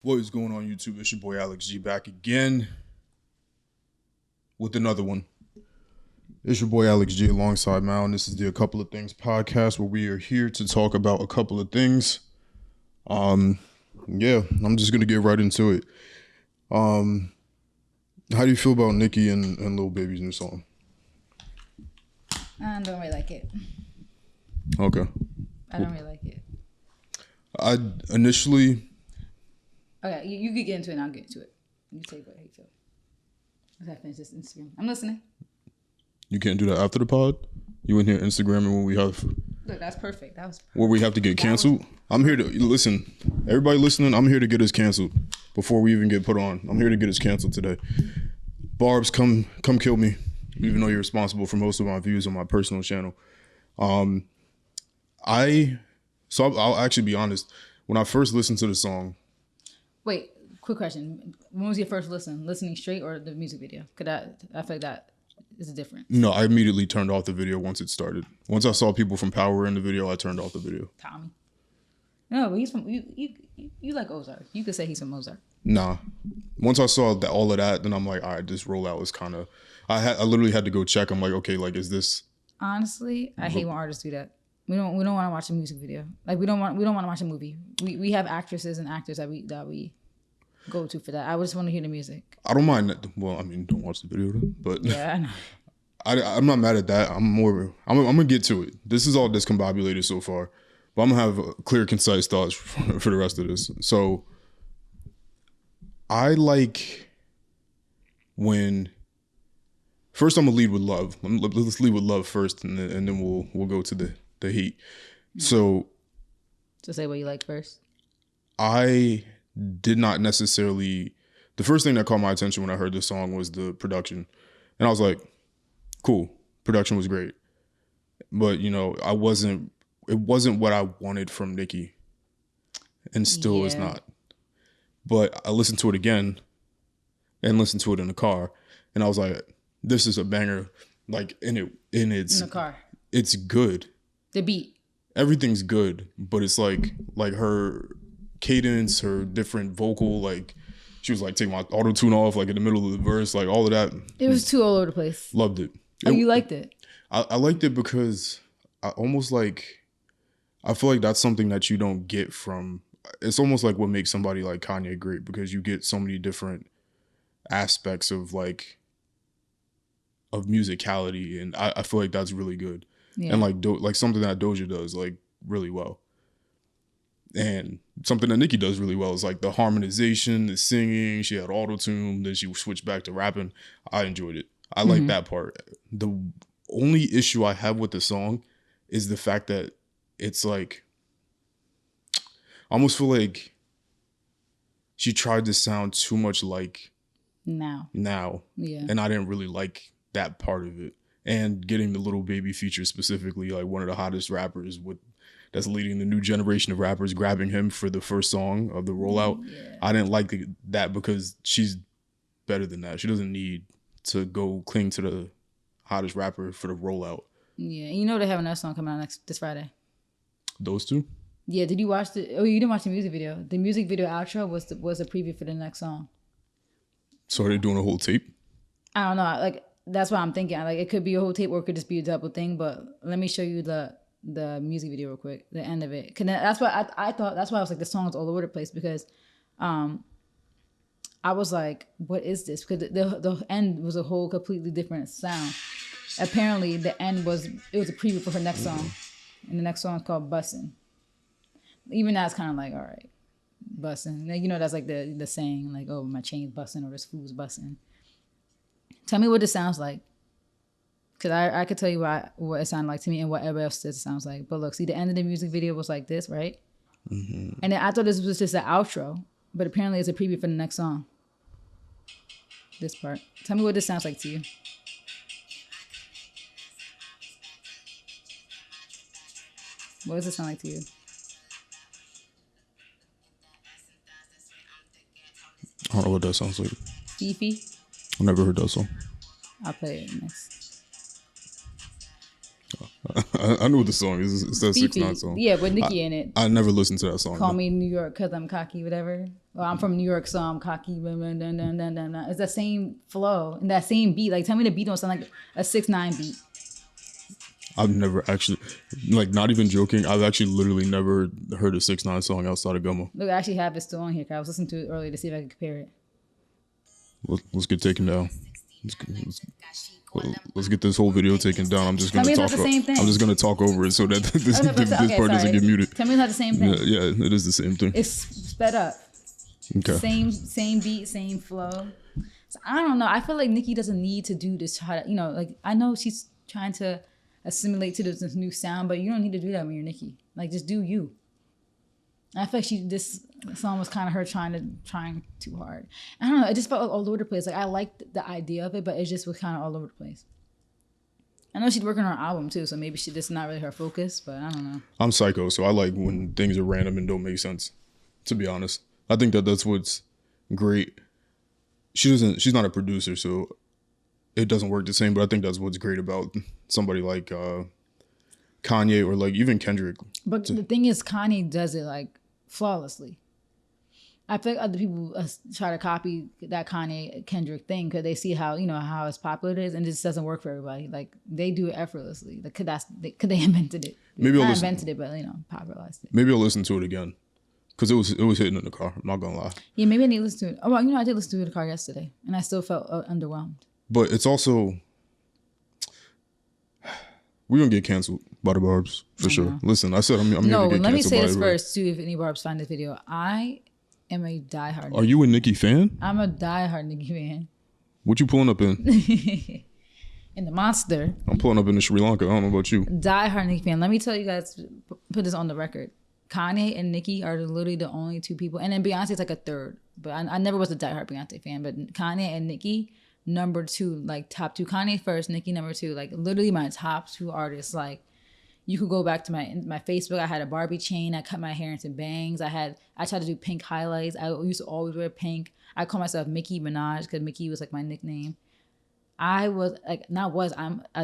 What is going on YouTube? It's your boy Alex G back again with another one. It's your boy Alex G alongside Mal, and this is the A Couple of Things podcast where we are here to talk about a couple of things. Yeah, I'm just gonna get right into it. How do you feel about Nicki and Lil Baby's new song? I don't really like it. Okay. I don't really like it. I initially... Okay, you could get into it and I'll get into it. You take what you feel. Let's finish this Instagram. I'm listening. You can't do that after the pod? You in here Instagramming when we have... Look, that's perfect. That was perfect. Where we have to get canceled? I'm here to... Listen, everybody listening, I'm here to get us canceled before we even get put on. I'm here to get us canceled today. Barbs, come kill me, even though you're responsible for most of my views on my personal channel. I'll actually be honest. When I first listened to the song... Wait, quick question. When was your first listen? Listening straight or the music video? I feel like that is different. No, I immediately turned off the video once it started. Once I saw people from Power in the video, I turned off the video. Tommy. No, but he's from you like Ozark. You could say he's from Ozark. Nah. Once I saw all of that, then I'm like, all right, this rollout was kind of... I literally had to go check. I'm like, okay, like, is this... Honestly, I hate when artists do that. We don't want to watch a music video. Like we don't want to watch a movie. We have actresses and actors that we go to for that. I just want to hear the music. I don't mind that. Well, I mean, don't watch the video then, but yeah, I know. I'm not mad at that. I'm gonna get to it. This is all discombobulated so far, but I'm gonna have clear, concise thoughts for the rest of this. So I like when... First, I'm gonna lead with love. Let's lead with love first, and then we'll go to the heat. So say what you like first. I did not necessarily... The first thing that caught my attention when I heard this song was the production. And I was like, cool, production was great. But, you know, it wasn't what I wanted from Nicki. And still is not. But I listened to it again and listened to it in the car. And I was like, this is a banger. Like, in the car. It's good. The beat. Everything's good, but it's like her cadence, her different vocal, like she was like taking my auto tune off like in the middle of the verse, like all of that. It was too all over the place. Loved it. Oh, you liked it? I liked it because I feel like that's something that you don't get from... It's almost like what makes somebody like Kanye great, because you get so many different aspects of musicality, and I feel like that's really good. Yeah. And like something that Doja does like really well. And something that Nicki does really well is like the harmonization, the singing. She had auto-tune, then she switched back to rapping. I enjoyed it. I like that part. The only issue I have with the song is the fact that it's like... I almost feel like she tried to sound too much like Now. Yeah. And I didn't really like that part of it. And getting the Lil Baby feature specifically, like one of the hottest rappers that's leading the new generation of rappers, grabbing him for the first song of the rollout. Yeah. I didn't like that because she's better than that. She doesn't need to go cling to the hottest rapper for the rollout. Yeah, you know they have another song coming out this Friday. Those two? Yeah, did you watch Oh, you didn't watch the music video. The music video outro was a preview for the next song. So are they doing a whole tape? I don't know. Like, that's what I'm thinking. Like, it could be a whole tape or it could just be a double thing. But let me show you the music video real quick, the end of it. Cause that's what I thought. That's why I was like, the song's all over the place, because I was like, what is this? Because the end was a whole completely different sound. Apparently, the end was a preview for her next song, and the next song is called Bussin'. Even that's kind of like, all right, bussin'. You know, that's like the saying, like, oh, my chain's bussin' or this food's bussin'. Tell me what this sounds like. Because I could tell you what it sounded like to me and what everybody else says it sounds like. But look, see, the end of the music video was like this, right? Mm-hmm. And then I thought this was just an outro. But apparently it's a preview for the next song. This part. Tell me what this sounds like to you. What does it sound like to you? I don't know what that sounds like. Fifi? I've never heard that song. I'll play it next. I know what the song is. It's that 6ix9ine song. Yeah, with Nicki in it. I never listened to that song. Call me New York because I'm cocky, whatever. Or I'm from New York, so I'm cocky. It's that same flow and that same beat. Like, tell me the beat don't sound like a 6ix9ine beat. I've never actually, like, not even joking. I've actually literally never heard a 6ix9ine song outside of Gummo. Look, I actually have it still on here because I was listening to it earlier to see if I could compare it. Let's get taken down. Let's get this whole video taken down. I'm just gonna talk. I'm just gonna talk over it so that this part doesn't get muted. Tell me it's not the same thing. Yeah, it is the same thing. It's sped up. Okay. Same beat, same flow. So I don't know. I feel like Nicki doesn't need to do this. Like, I know she's trying to assimilate to this new sound, but you don't need to do that when you're Nicki. Like, just do you. I feel like this song was kind of her trying too hard. I don't know. It just felt all over the place. Like, I liked the idea of it, but it just was kind of all over the place. I know she's working on her album too, so maybe this not really her focus, but I don't know. I'm psycho, so I like when things are random and don't make sense, to be honest. I think that's what's great. She's not a producer, so it doesn't work the same, but I think that's what's great about somebody like Kanye or like even Kendrick. But the thing is, Kanye does it like flawlessly. I feel like other people try to copy that Kanye Kendrick thing because they see how as popular it is, and it just doesn't work for everybody. Like, they do it effortlessly. Like, they invented it. Maybe not invented it, but popularized it. Maybe I'll listen to it again because it was hitting in the car. I'm not gonna lie. Yeah, maybe I need to listen to it. Oh, well, I did listen to it in the car yesterday, and I still felt underwhelmed. But it's also, we're gonna get canceled by the Barbs for sure. Listen, I said I'm here to get canceled. No, let me say this first too. If any Barbs find this video, I am a diehard. Are you a Nicki fan? I'm a diehard Nicki fan. What you pulling up in? In the Monster. I'm pulling up in the Sri Lanka. I don't know about you. Diehard Nicki fan. Let me tell you guys, put this on the record. Kanye and Nicki are literally the only two people, and then Beyonce is like a third. But I never was a diehard Beyonce fan. But Kanye and Nicki, number two, like top two. Kanye first, Nicki number two. Like, literally my top two artists. Like, you could go back to my Facebook. I had a Barbie chain. I cut my hair into bangs. I tried to do pink highlights. I used to always wear pink. I call myself Mickey Minaj because Mickey was like my nickname. I'm a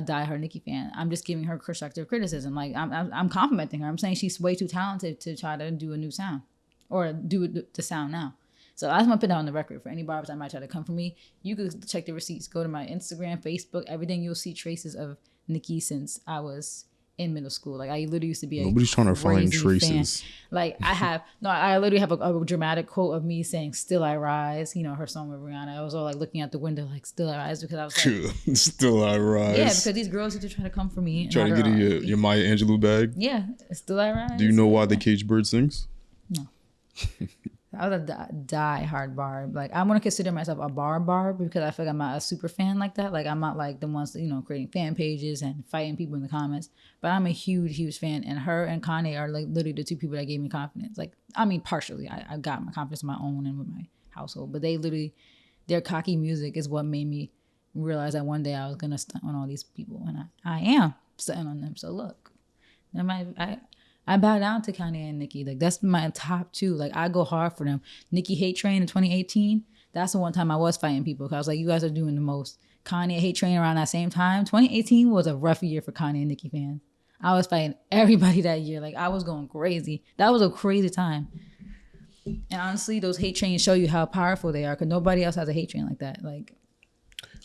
diehard Nicki fan. I'm just giving her constructive criticism. Like, I'm complimenting her. I'm saying she's way too talented to try to do a new sound or do the sound now. So I just want to put that on the record for any barbers that might try to come for me. You could check the receipts. Go to my Instagram, Facebook, everything. You'll see traces of Nicki since I was in middle school. Like, I literally used to be nobody's trying to find traces. Fan. Like, I literally have a dramatic quote of me saying "Still I Rise," her song with Rihanna. I was all like looking out the window like "Still I Rise" because I was like, "Still I Rise." Yeah, because these girls used to try to come for me. Trying to get your Maya Angelou bag. Yeah, "Still I Rise." Do you know why the caged bird sings? No. I was a die-hard Barb. Like, I want to consider myself a Barb because I feel like I'm not a super fan like that. Like, I'm not like the ones creating fan pages and fighting people in the comments. But I'm a huge fan. And her and Kanye are like literally the two people that gave me confidence. Like, I mean, partially. I got my confidence on my own and with my household. But their cocky music is what made me realize that one day I was going to stunt on all these people. And I am stunting on them. So look, I bow down to Kanye and Nicki. Like, that's my top two. Like, I go hard for them. Nicki Hate Train in 2018. That's the one time I was fighting people because I was like, you guys are doing the most. Kanye Hate Train around that same time. 2018 was a rough year for Kanye and Nicki fans. I was fighting everybody that year. Like, I was going crazy. That was a crazy time. And honestly, those hate trains show you how powerful they are because nobody else has a hate train like that. Like,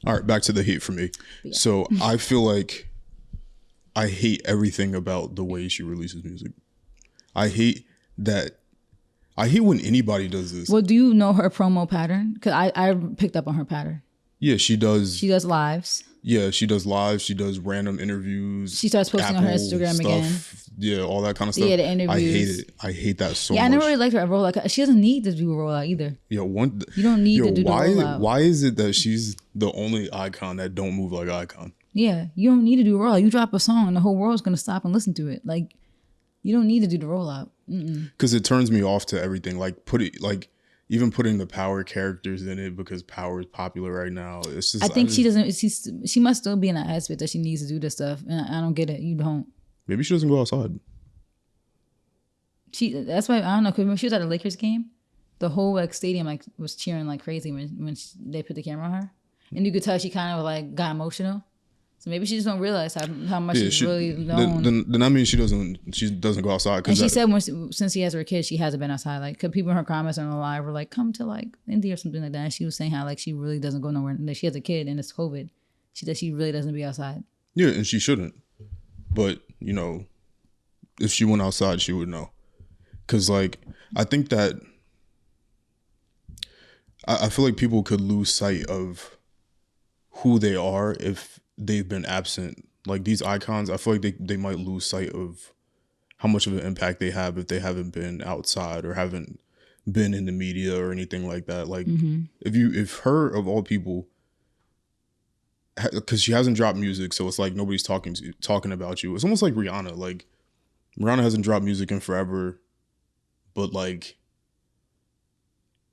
all right, back to the hate for me. Yeah. So I feel like I hate everything about the way she releases music. I hate when anybody does this. Well, do you know her promo pattern? Because I picked up on her pattern. Yeah, she does. She does lives. Yeah, she does lives. She does random interviews. She starts posting on her Instagram stuff, again. Yeah, all that kind of stuff. Yeah, the interviews. I hate it. I hate that so much. Yeah, I never really liked her at rollout. She doesn't need to do a rollout either. Yeah, you don't need to do the rollout. Why is it that she's the only icon that don't move like Icon? Yeah, you don't need to do a rollout. You drop a song and the whole world's going to stop and listen to it. Like, you don't need to do the rollout. Because it turns me off to everything. Even putting the Power characters in it because Power is popular right now. It's just. I think she doesn't. She must still be in that aspect that she needs to do this stuff, and I don't get it. You don't. Maybe she doesn't go outside. That's why I don't know. Cause when she was at a Lakers game, the whole stadium was cheering like crazy when they put the camera on her, and you could tell she kind of got emotional. So maybe she just don't realize how much she's really known. Then that means she doesn't go outside. And she said since she has her kids, she hasn't been outside. Like, cause people in her comments on the live were like, "Come to like India or something like that." And she was saying how like she really doesn't go nowhere. And she has a kid and it's COVID. She said she really doesn't be outside. Yeah, and she shouldn't. But you know, if she went outside, she would know. Cause like I think that I feel like people could lose sight of who they are if they've been absent. Like these icons, I feel like they might lose sight of how much of an impact they have if they haven't been outside or haven't been in the media or anything like that. Like if her of all people, because she hasn't dropped music, so it's like nobody's talking about you. It's almost like Rihanna. Like Rihanna hasn't dropped music in forever, but like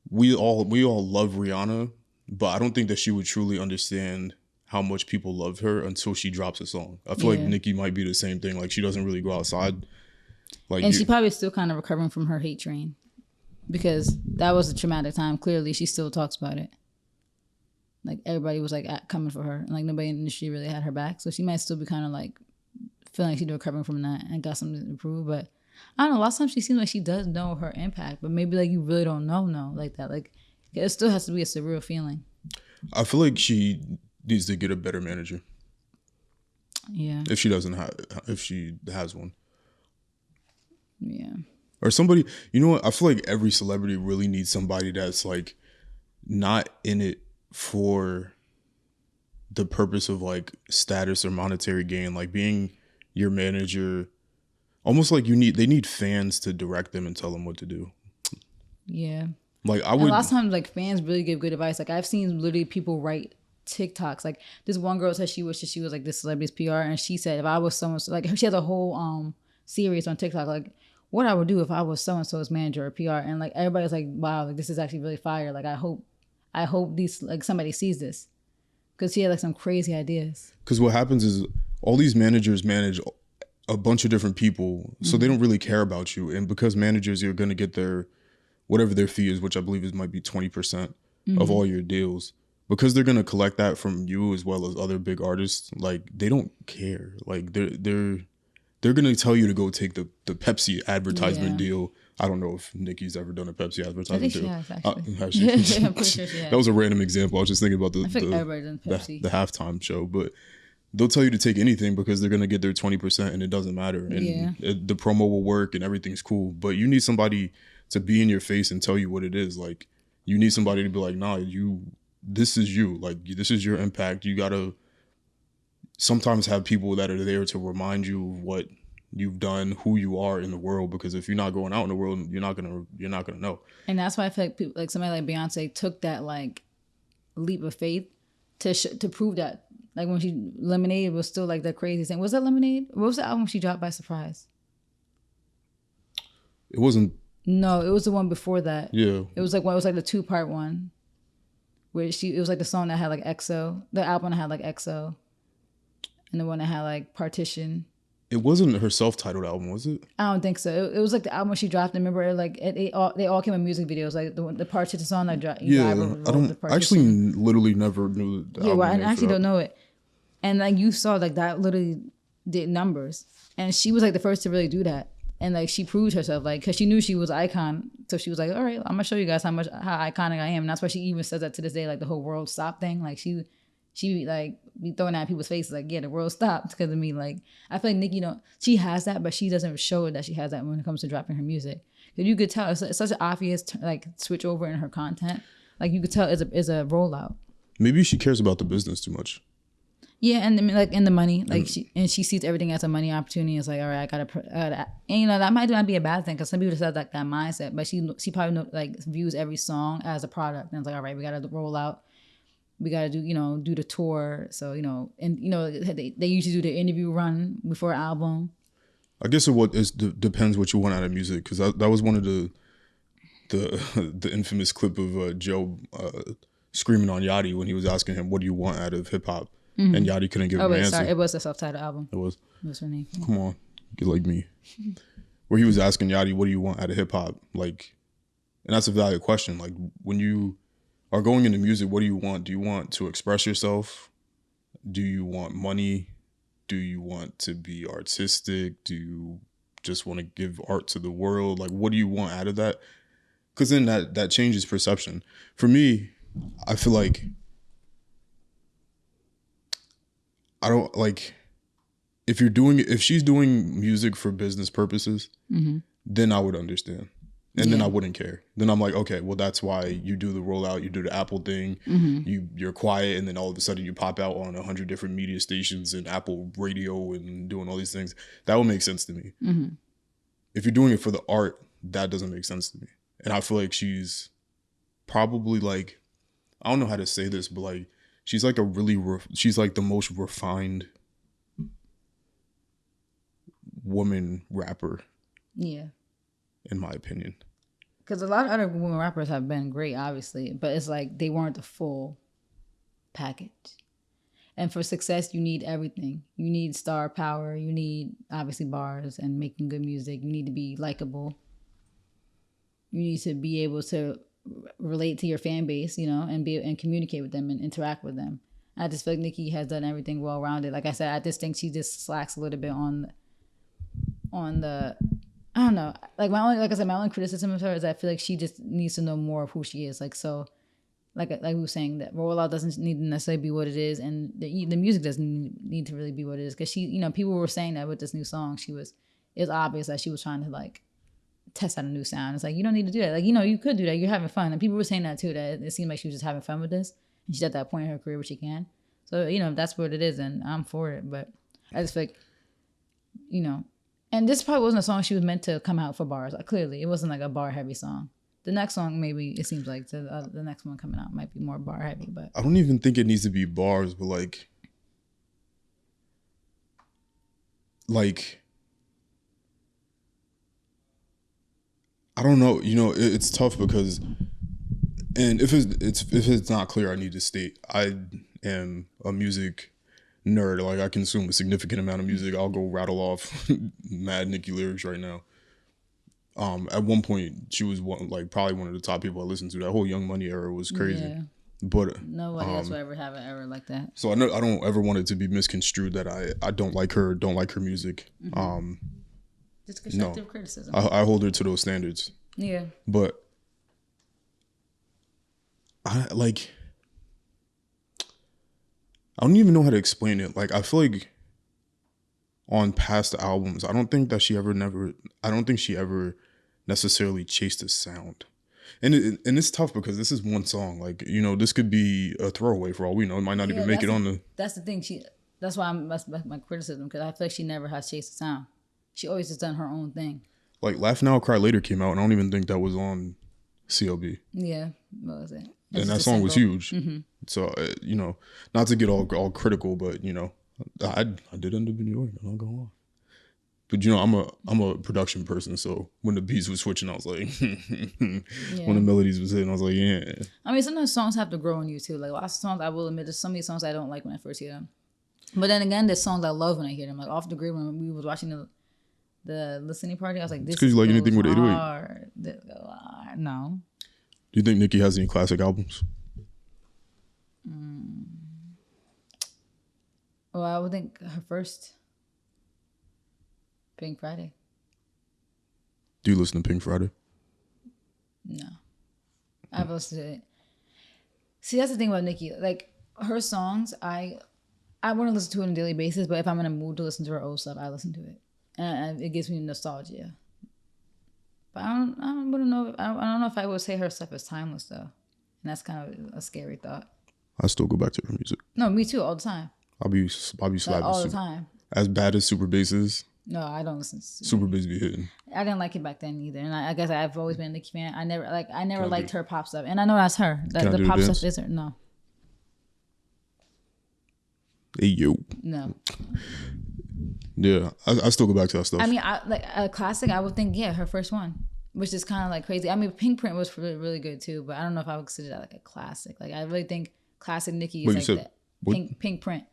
we all love Rihanna, but I don't think that she would truly understand how much people love her until she drops a song. I feel like Nicki might be the same thing. Like she doesn't really go outside. Like, and she probably still kind of recovering from her hate train, because that was a traumatic time. Clearly, she still talks about it. Like everybody was like coming for her, and like nobody in the industry really had her back. So she might still be kind of like feeling like she's recovering from that and got something to improve. But I don't know. A lot of times she seems like she does know her impact, but maybe like you really don't know like that. Like it still has to be a surreal feeling. I feel like she needs to get a better manager. Yeah. If she has one. Yeah. Or somebody, you know what? I feel like every celebrity really needs somebody that's like not in it for the purpose of like status or monetary gain, like being your manager. Almost like they need fans to direct them and tell them what to do. Yeah. Like a lot of times like fans really give good advice. Like I've seen literally people write TikToks. Like this one girl said she wishes she was like this celebrity's PR, and she said if I was someone, like she has a whole series on TikTok, like what I would do if I was so and so's manager or PR, and like everybody's like, wow, like this is actually really fire. Like I hope these like somebody sees this, because she had like some crazy ideas. Because what happens is all these managers manage a bunch of different people, so they don't really care about you, and because managers, you're gonna get their whatever their fee is, which I believe might be 20% of all your deals. Because they're gonna collect that from you as well as other big artists, like they don't care. Like they're gonna tell you to go take the Pepsi advertisement deal. I don't know if Nicki's ever done a Pepsi advertisement deal. I think she has, actually. I'm pretty sure she has. That was a random example. I was just thinking about I think everybody done Pepsi. The halftime show, but they'll tell you to take anything because they're gonna get their 20% and it doesn't matter. And the promo will work and everything's cool. But you need somebody to be in your face and tell you what it is. Like you need somebody to be like, nah, this is you. Like this is your impact. You gotta sometimes have people that are there to remind you of what you've done, who you are in the world. Because if you're not going out in the world, you're not gonna know. And that's why I feel like people, like somebody like Beyonce took that like leap of faith to prove that. Like when she Lemonade was still like the crazy thing. Was that Lemonade? What was the album she dropped by surprise? It wasn't. No, it was the one before that. Yeah. It was like the 2-part one. Where it was like the song that had like EXO, the album that had like EXO, and the one that had like Partition. It wasn't her self-titled album, was it? I don't think so. It was like the album she dropped. Remember, like they all came with music videos, like the Partition song that dropped. Yeah, I actually literally never knew the album. Yeah, well, I actually don't know it. And like you saw, like that literally did numbers, and she was like the first to really do that. And like she proved herself, like, because she knew she was an icon, so she was like, all right, I'm gonna show you guys how iconic I am. And that's why she even says that to this day, like the whole world stop thing. Like she like be throwing that at people's faces, like, yeah, the world stopped because of me. Like I feel like Nicki, she has that, but she doesn't show that she has that when it comes to dropping her music. Because you could tell it's such an obvious like switch over in her content. Like you could tell it's a rollout. Maybe she cares about the business too much. Yeah, and like in the money, like she sees everything as a money opportunity. It's like, all right, I gotta and that might not be a bad thing because some people just have like that mindset, but she probably like views every song as a product and it's like, all right, we gotta roll out, we gotta do do the tour. So and they usually do the interview run before an album. I guess depends what you want out of music, because that was one of the infamous clip of Joe screaming on Yachty when he was asking him, "What do you want out of hip hop?" Mm-hmm. And Yachty couldn't give him an answer. Sorry, it was a self-titled album. It was. It was her name. Come on, get like me. Where he was asking Yachty, "What do you want out of hip hop?" Like, and that's a valid question. Like, when you are going into music, what do you want? Do you want to express yourself Do you want money? Do you want to be artistic? Do you just want to give art to the world? Like, what do you want out of that? Because then that changes perception. For me, I feel like I don't like if she's doing music for business purposes, then I would understand. And then I wouldn't care. Then I'm like, okay, well, that's why you do the rollout, you do the Apple thing, you're quiet, and then all of a sudden you pop out on 100 different media stations and Apple radio and doing all these things. That would make sense to me. If you're doing it for the art, that doesn't make sense to me. And I feel like she's probably like, I don't know how to say this, but like, she's like she's like the most refined woman rapper. Yeah. In my opinion. Because a lot of other women rappers have been great, obviously, but it's like they weren't the full package. And for success, you need everything. You need star power. You need, obviously, bars and making good music. You need to be likable. You need to be able to relate to your fan base, you know, and communicate with them and interact with them. I just feel like Nicki has done everything well-rounded. Like I said, I just think she just slacks a little bit on the I don't know. Like my only criticism of her is I feel like she just needs to know more of who she is. Like so, like we were saying, that rollout doesn't need to necessarily be what it is, and the music doesn't need to really be what it is. Because she, you know, people were saying that with this new song, it was obvious that she was trying to like test out a new sound. It's like you don't need to do that. Like, you know, you could do that. You're having fun, and people were saying that too. That it seemed like she was just having fun with this, and she's at that point in her career where she can. So you know, if that's what it is, and I'm for it. But I just feel like, you know. And this probably wasn't a song she was meant to come out for bars. Like, clearly, it wasn't like a bar-heavy song. The next song, maybe, it seems like the next one coming out might be more bar-heavy. But I don't even think it needs to be bars, but like, I don't know. You know, it's tough because, and if it's not clear, I need to state I am a music nerd. Like, I consume a significant amount of music. I'll go rattle off mad Nicki lyrics right now. At one point she was probably one of the top people I listened to. That whole Young Money era was crazy. Yeah. But nobody else will ever have an era like that. So I don't ever want it to be misconstrued that I don't like her music. Just constructive criticism. I hold her to those standards. Yeah. But I don't even know how to explain it. Like, I feel like on past albums, I don't think she ever necessarily chased a sound. And it's tough because this is one song. Like, you know, this could be a throwaway for all we know. It might not even make it on the... That's the thing. That's why that's my criticism, because I feel like she never has chased a sound. She always has done her own thing. Like, Laugh Now, Cry Later came out, and I don't even think that was on CLB. Yeah, what was it? And that song was huge. Mm-hmm. So, you know, not to get all critical, but, you know, I did end up in New York. I'm not gonna lie. But, you know, I'm a production person, so when the beats was switching, I was like, when the melodies was hitting, I was like, yeah. I mean, sometimes songs have to grow on you too. Like, lots of songs, I will admit, there's so many songs I don't like when I first hear them. But then again, there's songs I love when I hear them. Like, Off the Grid, when we was watching the listening party, I was like, this is because you like anything with 808. No. Do you think Nicki has any classic albums? Well, I would think her first, Pink Friday. Do you listen to Pink Friday? No. I've listened to it. See, that's the thing about Nicki. Like, her songs, I want to listen to it on a daily basis, but if I'm in a mood to listen to her old stuff, I listen to it. And it gives me nostalgia. But I don't know if I would say her stuff is timeless, though. And that's kind of a scary thought. I still go back to her music. No, me too, all the time. I'll be slapping like, all the time. As bad as Super Bass is. No, I don't listen to Super Bass be hitting. I didn't like it back then either, and I guess I've always been a Nicki fan. I never liked her pop stuff, and I know that's her. The pop stuff is her. No. Hey yo. No. Yeah, I still go back to that stuff. I mean, like a classic. I would think, yeah, her first one, which is kind of like crazy. I mean, Pink Print was really, really good too, but I don't know if I would consider that like a classic. Like, I really think classic Nicki is like that. Pink Print.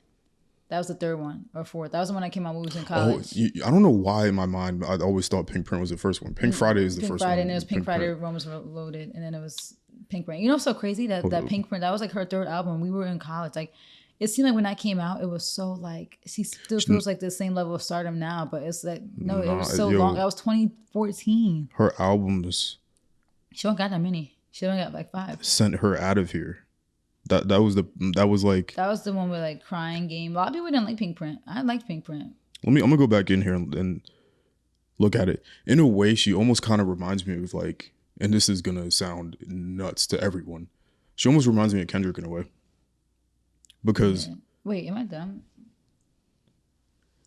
That was the third one or fourth. That was the one that came out when we was in college. I don't know why in my mind I always thought Pink Print was the first one. Pink Friday is the first one. Pink Friday, and it was Pink Friday, Romans Loaded, and then it was Pink Print. You know what's so crazy? That Pink Print, that was like her third album. We were in college. Like, It seemed like when that came out, it was so like she still feels like the same level of stardom now, but it's like no, it was so long. That was 2014. Her albums. She don't got that many. She only got like 5. Sent her out of here. That was the one with like Crying Game. A lot of people didn't like Pink Print. I liked Pink Print. I'm gonna go back in here and look at it. In a way, she almost kind of reminds me of like, and this is gonna sound nuts to everyone. She almost reminds me of Kendrick in a way. Because wait, am I dumb?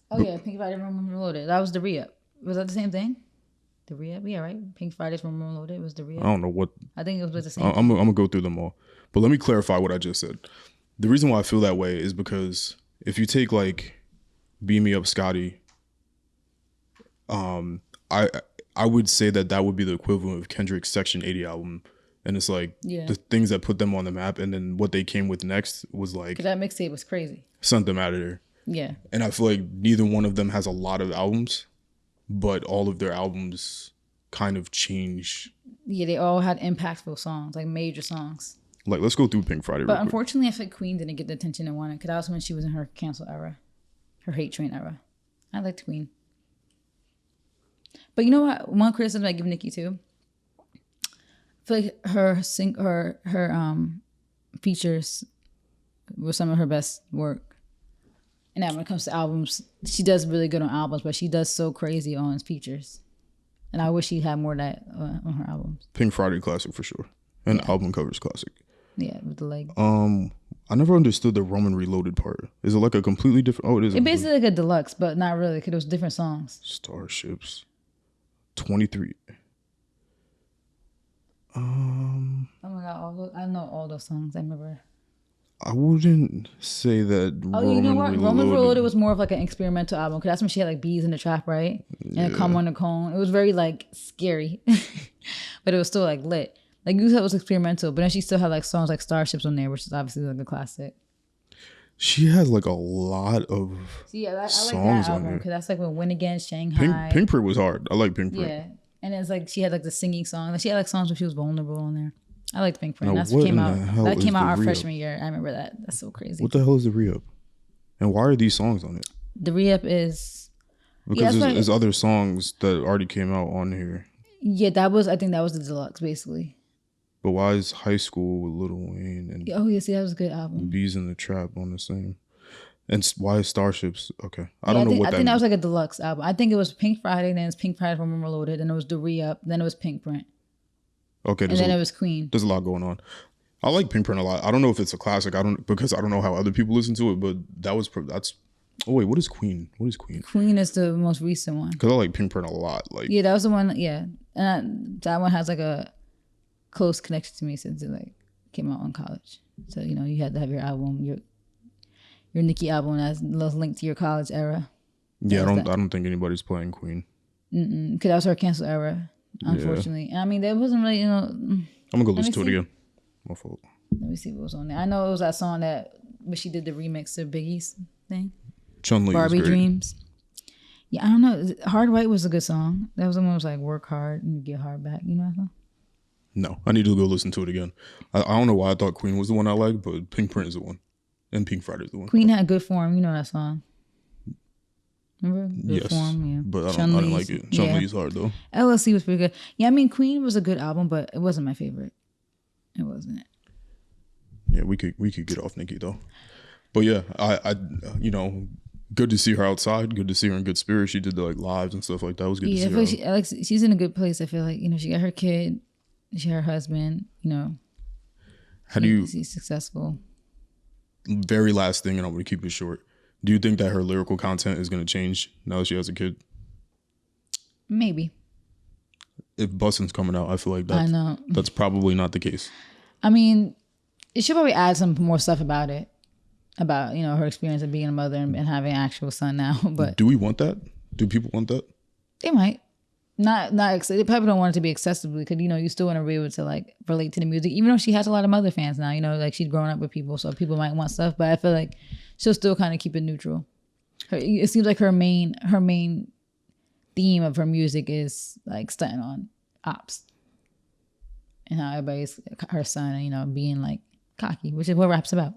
Oh yeah, Pink Friday Room Reloaded. That was the re-up. Was that the same thing? The re-up? Yeah, right. Pink Friday's Room Reloaded was the re-up. I don't know what. I think it was with the same. I'm gonna go through them all, but let me clarify what I just said. The reason why I feel that way is because if you take like "Beam Me Up, Scotty," I would say that would be the equivalent of Kendrick's Section 80 album. And it's like the things that put them on the map, and then what they came with next was like... Because that mixtape was crazy. Sent them out of there. Yeah. And I feel like neither one of them has a lot of albums, but all of their albums kind of change. Yeah, they all had impactful songs, like major songs. Like, let's go through Pink Friday But unfortunately, I feel like Queen didn't get the attention it wanted, because that was when she was in her cancel era. Her hate train era. I liked Queen. But you know what? One criticism I give Nicki too. I feel like her features were some of her best work. And now when it comes to albums, she does really good on albums, but she does so crazy on features. And I wish she had more of that on her albums. Pink Friday classic for sure. And album covers classic. Yeah, with the leg. I never understood the Roman Reloaded part. Is it like a completely different? Oh, it is. It's basically like a deluxe, but not really, because it was different songs. Starships. 23. Oh my god! I know all those songs. I remember. I wouldn't say that. You know what? Roman Reloaded was more of like an experimental album, because that's when she had like Bees in the Trap, right? And Come on the Cone. It was very like scary, but it was still like lit. Like you said, it was experimental, but then she still had like songs like Starships on there, which is obviously like a classic. She has like a lot of I like songs that on album, because that's like when Win Again, Shanghai. Pink Print was hard. I like Pink Print. Yeah. And it's like she had like the singing song. Like she had like songs when she was vulnerable on there. I liked Pink Print. That's what came out. That came out our freshman year. I remember that. That's so crazy. What the hell is the re-up? And why are these songs on it? The re-up is because there's other songs that already came out on here. Yeah, I think that was the deluxe basically. But why is High School with Lil Wayne and that was a good album. Bees in the Trap on the same? And why is Starships? Okay. I don't know what that I think that was like a deluxe album. I think it was Pink Friday, then it's Pink Friday from Reloaded, then it was the re-up, then it was Pink Print. Okay. And then it was Queen. There's a lot going on. I like Pink Print a lot. I don't know if it's a classic. Because I don't know how other people listen to it, but that's... Oh, wait, what is Queen? What is Queen? Queen is the most recent one. Because I like Pink Print a lot. Like, yeah, that was the one, yeah. And that one has like a close connection to me since it like came out in college. So, you had to have your album, your Nicki album that's linked to your college era. Yeah, I don't think anybody's playing Queen. Because that was her cancel era, unfortunately. Yeah. I mean, there wasn't really, I'm gonna go listen to it again. My fault. Let me see what was on there. I know it was that song when she did the remix to Biggie's thing. Chun-Li Barbie Dreams. Yeah, I don't know. Hard White was a good song. That was the one that was like work hard and get hard back. You know that? No, I need to go listen to it again. I don't know why I thought Queen was the one I liked, but Pink Print is the one. And Pink Friday is the one. Queen had Good Form. You know that song. Remember? Good Form, yeah. But I didn't like it. Chun-Li's hard, though. LLC was pretty good. Yeah, I mean, Queen was a good album, but it wasn't my favorite. It wasn't. Yeah, we could get off Nicki, though. But yeah, I good to see her outside. Good to see her in good spirits. She did the lives and stuff like that. It was good to see her. She's in a good place. I feel like, she got her kid. She got her husband, How do you... She's successful. Very last thing, and I'm going to keep it short. Do you think that her lyrical content is going to change now that she has a kid? Maybe. If Bussin's coming out, I feel like I know. That's probably not the case. I mean, it should probably add some more stuff about it. About, her experience of being a mother and having an actual son now. But do we want that? Do people want that? They might. They probably don't want it to be accessible because, you still want to be able to relate to the music, even though she has a lot of mother fans now, she's growing up with people, so people might want stuff, but I feel like she'll still kind of keep it neutral. It seems like her main theme of her music is stunting on ops and how everybody's her son and, being cocky, which is what rap's about.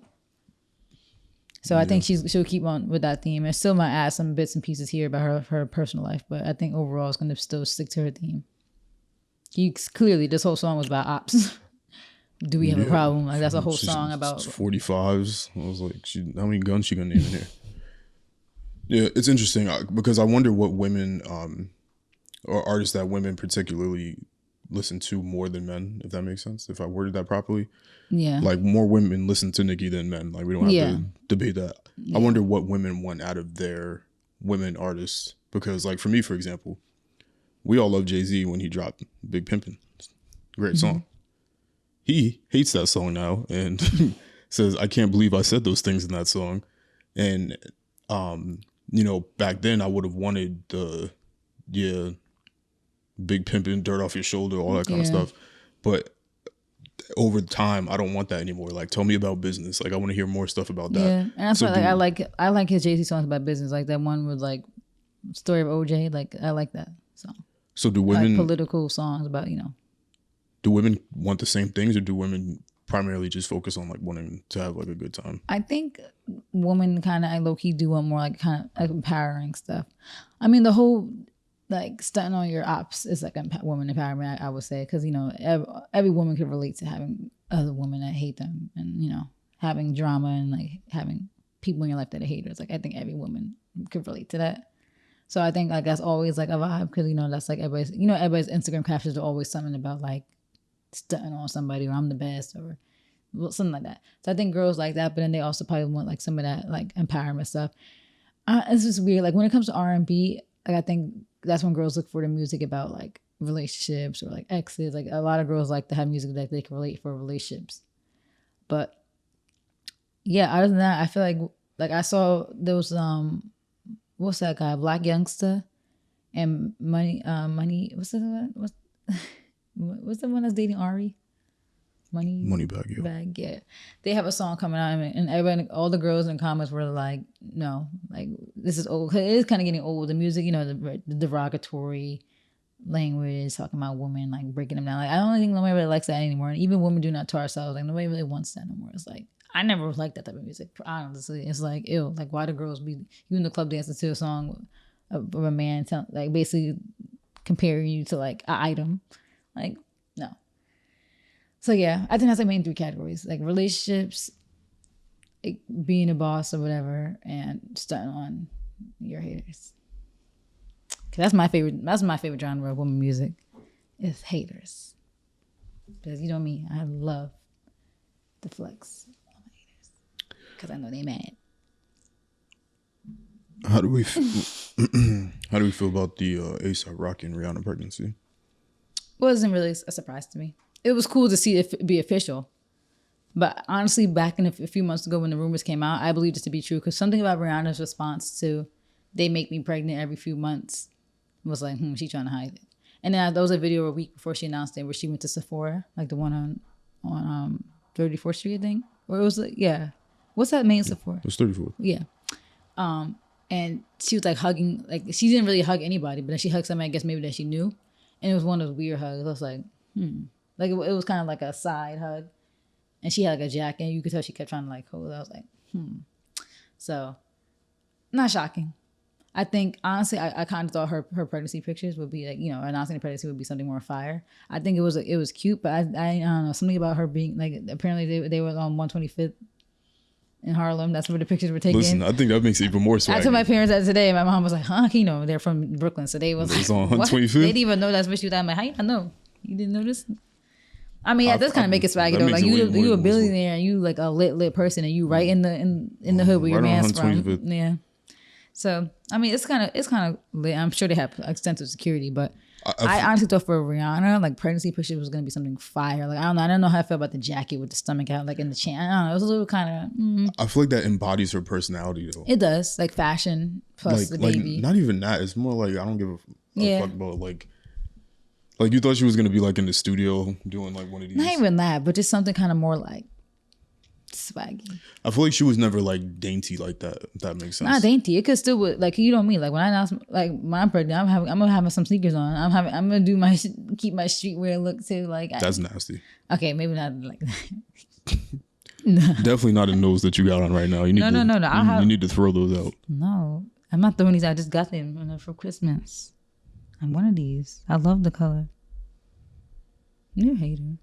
So I think she'll keep on with that theme, and still might add some bits and pieces here about her personal life. But I think overall it's gonna still stick to her theme. Clearly, this whole song was about ops. Do we have a problem? Like that's a whole song about 45s. I was like, how many guns she gonna name in here? Yeah, it's interesting because I wonder what women, or artists that women particularly listen to more than men, if that makes sense. If I worded that properly. Yeah. Like more women listen to Nicki than men. Like we don't have to debate that. Yeah. I wonder what women want out of their women artists. Because like for me, for example, we all love Jay-Z when he dropped Big Pimpin'. Great song. He hates that song now and says, I can't believe I said those things in that song. And, you know, back then I would have wanted the, Big Pimpin', Dirt Off Your Shoulder, all that kind of stuff. But over time, I don't want that anymore. Like, tell me about business. Like, I want to hear more stuff about that. Yeah, and that's why I like his Jay-Z songs about business. Like that one with like Story of OJ. Like I like that song. So do women like political songs about Do women want the same things, or do women primarily just focus on like wanting to have like a good time? I think women kind of low key do want more like kind of like empowering stuff. I mean, the whole like stunting on your ops is like woman empowerment, I would say, because every woman could relate to having other women that hate them, and having drama and like having people in your life that are haters. Like I think every woman could relate to that. So I think like that's always like a vibe, because that's like everybody's Instagram captions are always something about like stunting on somebody, or I'm the best, or something like that. So I think girls like that, but then they also probably want like some of that like empowerment stuff. It's just weird. Like when it comes to R&B, like I think that's when girls look for the music about like relationships or like exes. Like a lot of girls like to have music that they can relate for relationships. But yeah, other than that, I feel like I saw there was what's that guy, Black Youngster and Money what's the what's the one that's dating Ari? Moneybagg, yeah. They have a song coming out, and everybody, all the girls in the comments were like, no, like this is old. It is kind of getting old. The music, the derogatory language, talking about women, like breaking them down. Like I don't think nobody really likes that anymore. And even women do not to ourselves. Like nobody really wants that anymore. It's like I never liked that type of music. Honestly, it's like ew. Like why do girls be you in the club dancing to a song of a man like basically comparing you to like an item? Like no. So yeah, I think that's the main three categories: like relationships, like being a boss or whatever, and stunting on your haters. Cause that's my favorite. That's my favorite genre of women music, is haters. Because you know me, I love the flex on my haters, cause I know they mad. How do we feel about the A$AP Rocky and Rihanna pregnancy? Wasn't really a surprise to me. It was cool to see it be official. But honestly, back in a few months ago when the rumors came out, I believed it to be true, because something about Rihanna's response to "they make me pregnant every few months" was like, she trying to hide it. And then there was a video a week before she announced it where she went to Sephora, like the one on 34th Street, I think. Or it was like, yeah. What's that main Sephora? It was 34th. Yeah. And she was like hugging, like she didn't really hug anybody, but then she hugged somebody, I guess maybe that she knew. And it was one of those weird hugs. I was like, Like it was kind of like a side hug, and she had like a jacket. And you could tell she kept trying to like hold it. I was like, So, not shocking. I think honestly, I kind of thought her pregnancy pictures would be like, announcing the pregnancy would be something more fire. I think it was cute, but I don't know, something about her being like, apparently they were on 125th in Harlem. That's where the pictures were taken. Listen, I think that makes it even more swaggy. I told my parents that today. My mom was like, huh? They're from Brooklyn, so they was like, on 125th. They didn't even know that's what she was. I'm like, how you not know? You didn't know this? I mean, that does kind of make it swaggy though. Like you a billionaire and you like a lit person, and you right in the hood where your man's from. Yeah. So I mean, it's kind of lit. I'm sure they have extensive security, but I honestly thought for Rihanna, like pregnancy pictures was gonna be something fire. Like I don't know how I felt about the jacket with the stomach out, like in the chin. I don't know. It was a little kind of. I feel like that embodies her personality though. It does, like fashion plus the baby. Like not even that. It's more like I don't give a fuck about like you thought she was gonna be like in the studio doing like one of these. Not even that, but just something kind of more like swaggy. I feel like she was never like dainty like that. If that makes sense. Not dainty. It could still like me. Like when I announce like when I'm pregnant, I'm gonna have some sneakers on. I'm gonna do keep my streetwear look too. Like that's nasty. Okay, maybe not like that. Definitely not a nose that you got on right now. You need No. You need to throw those out. No, I'm not throwing these out. I just got them for Christmas. I'm one of these. I love the color. You're a hater.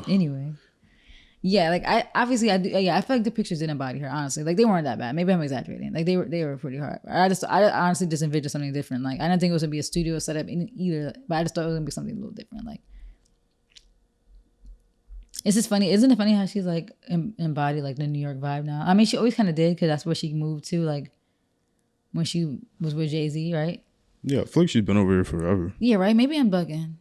Anyway. Yeah, like I do. Yeah, I feel like the pictures didn't body her. Honestly, like they weren't that bad. Maybe I'm exaggerating. Like they were pretty hard. I honestly just envisioned something different. Like I didn't think it was gonna be a studio setup either, but I just thought it was gonna be something a little different. Like it's just funny. Isn't it funny how she's like embodied like the New York vibe now? I mean, she always kind of did because that's where she moved to. Like when she was with Jay-Z, right? Yeah, I feel like she's been over here forever. Yeah, right. Maybe I'm bugging.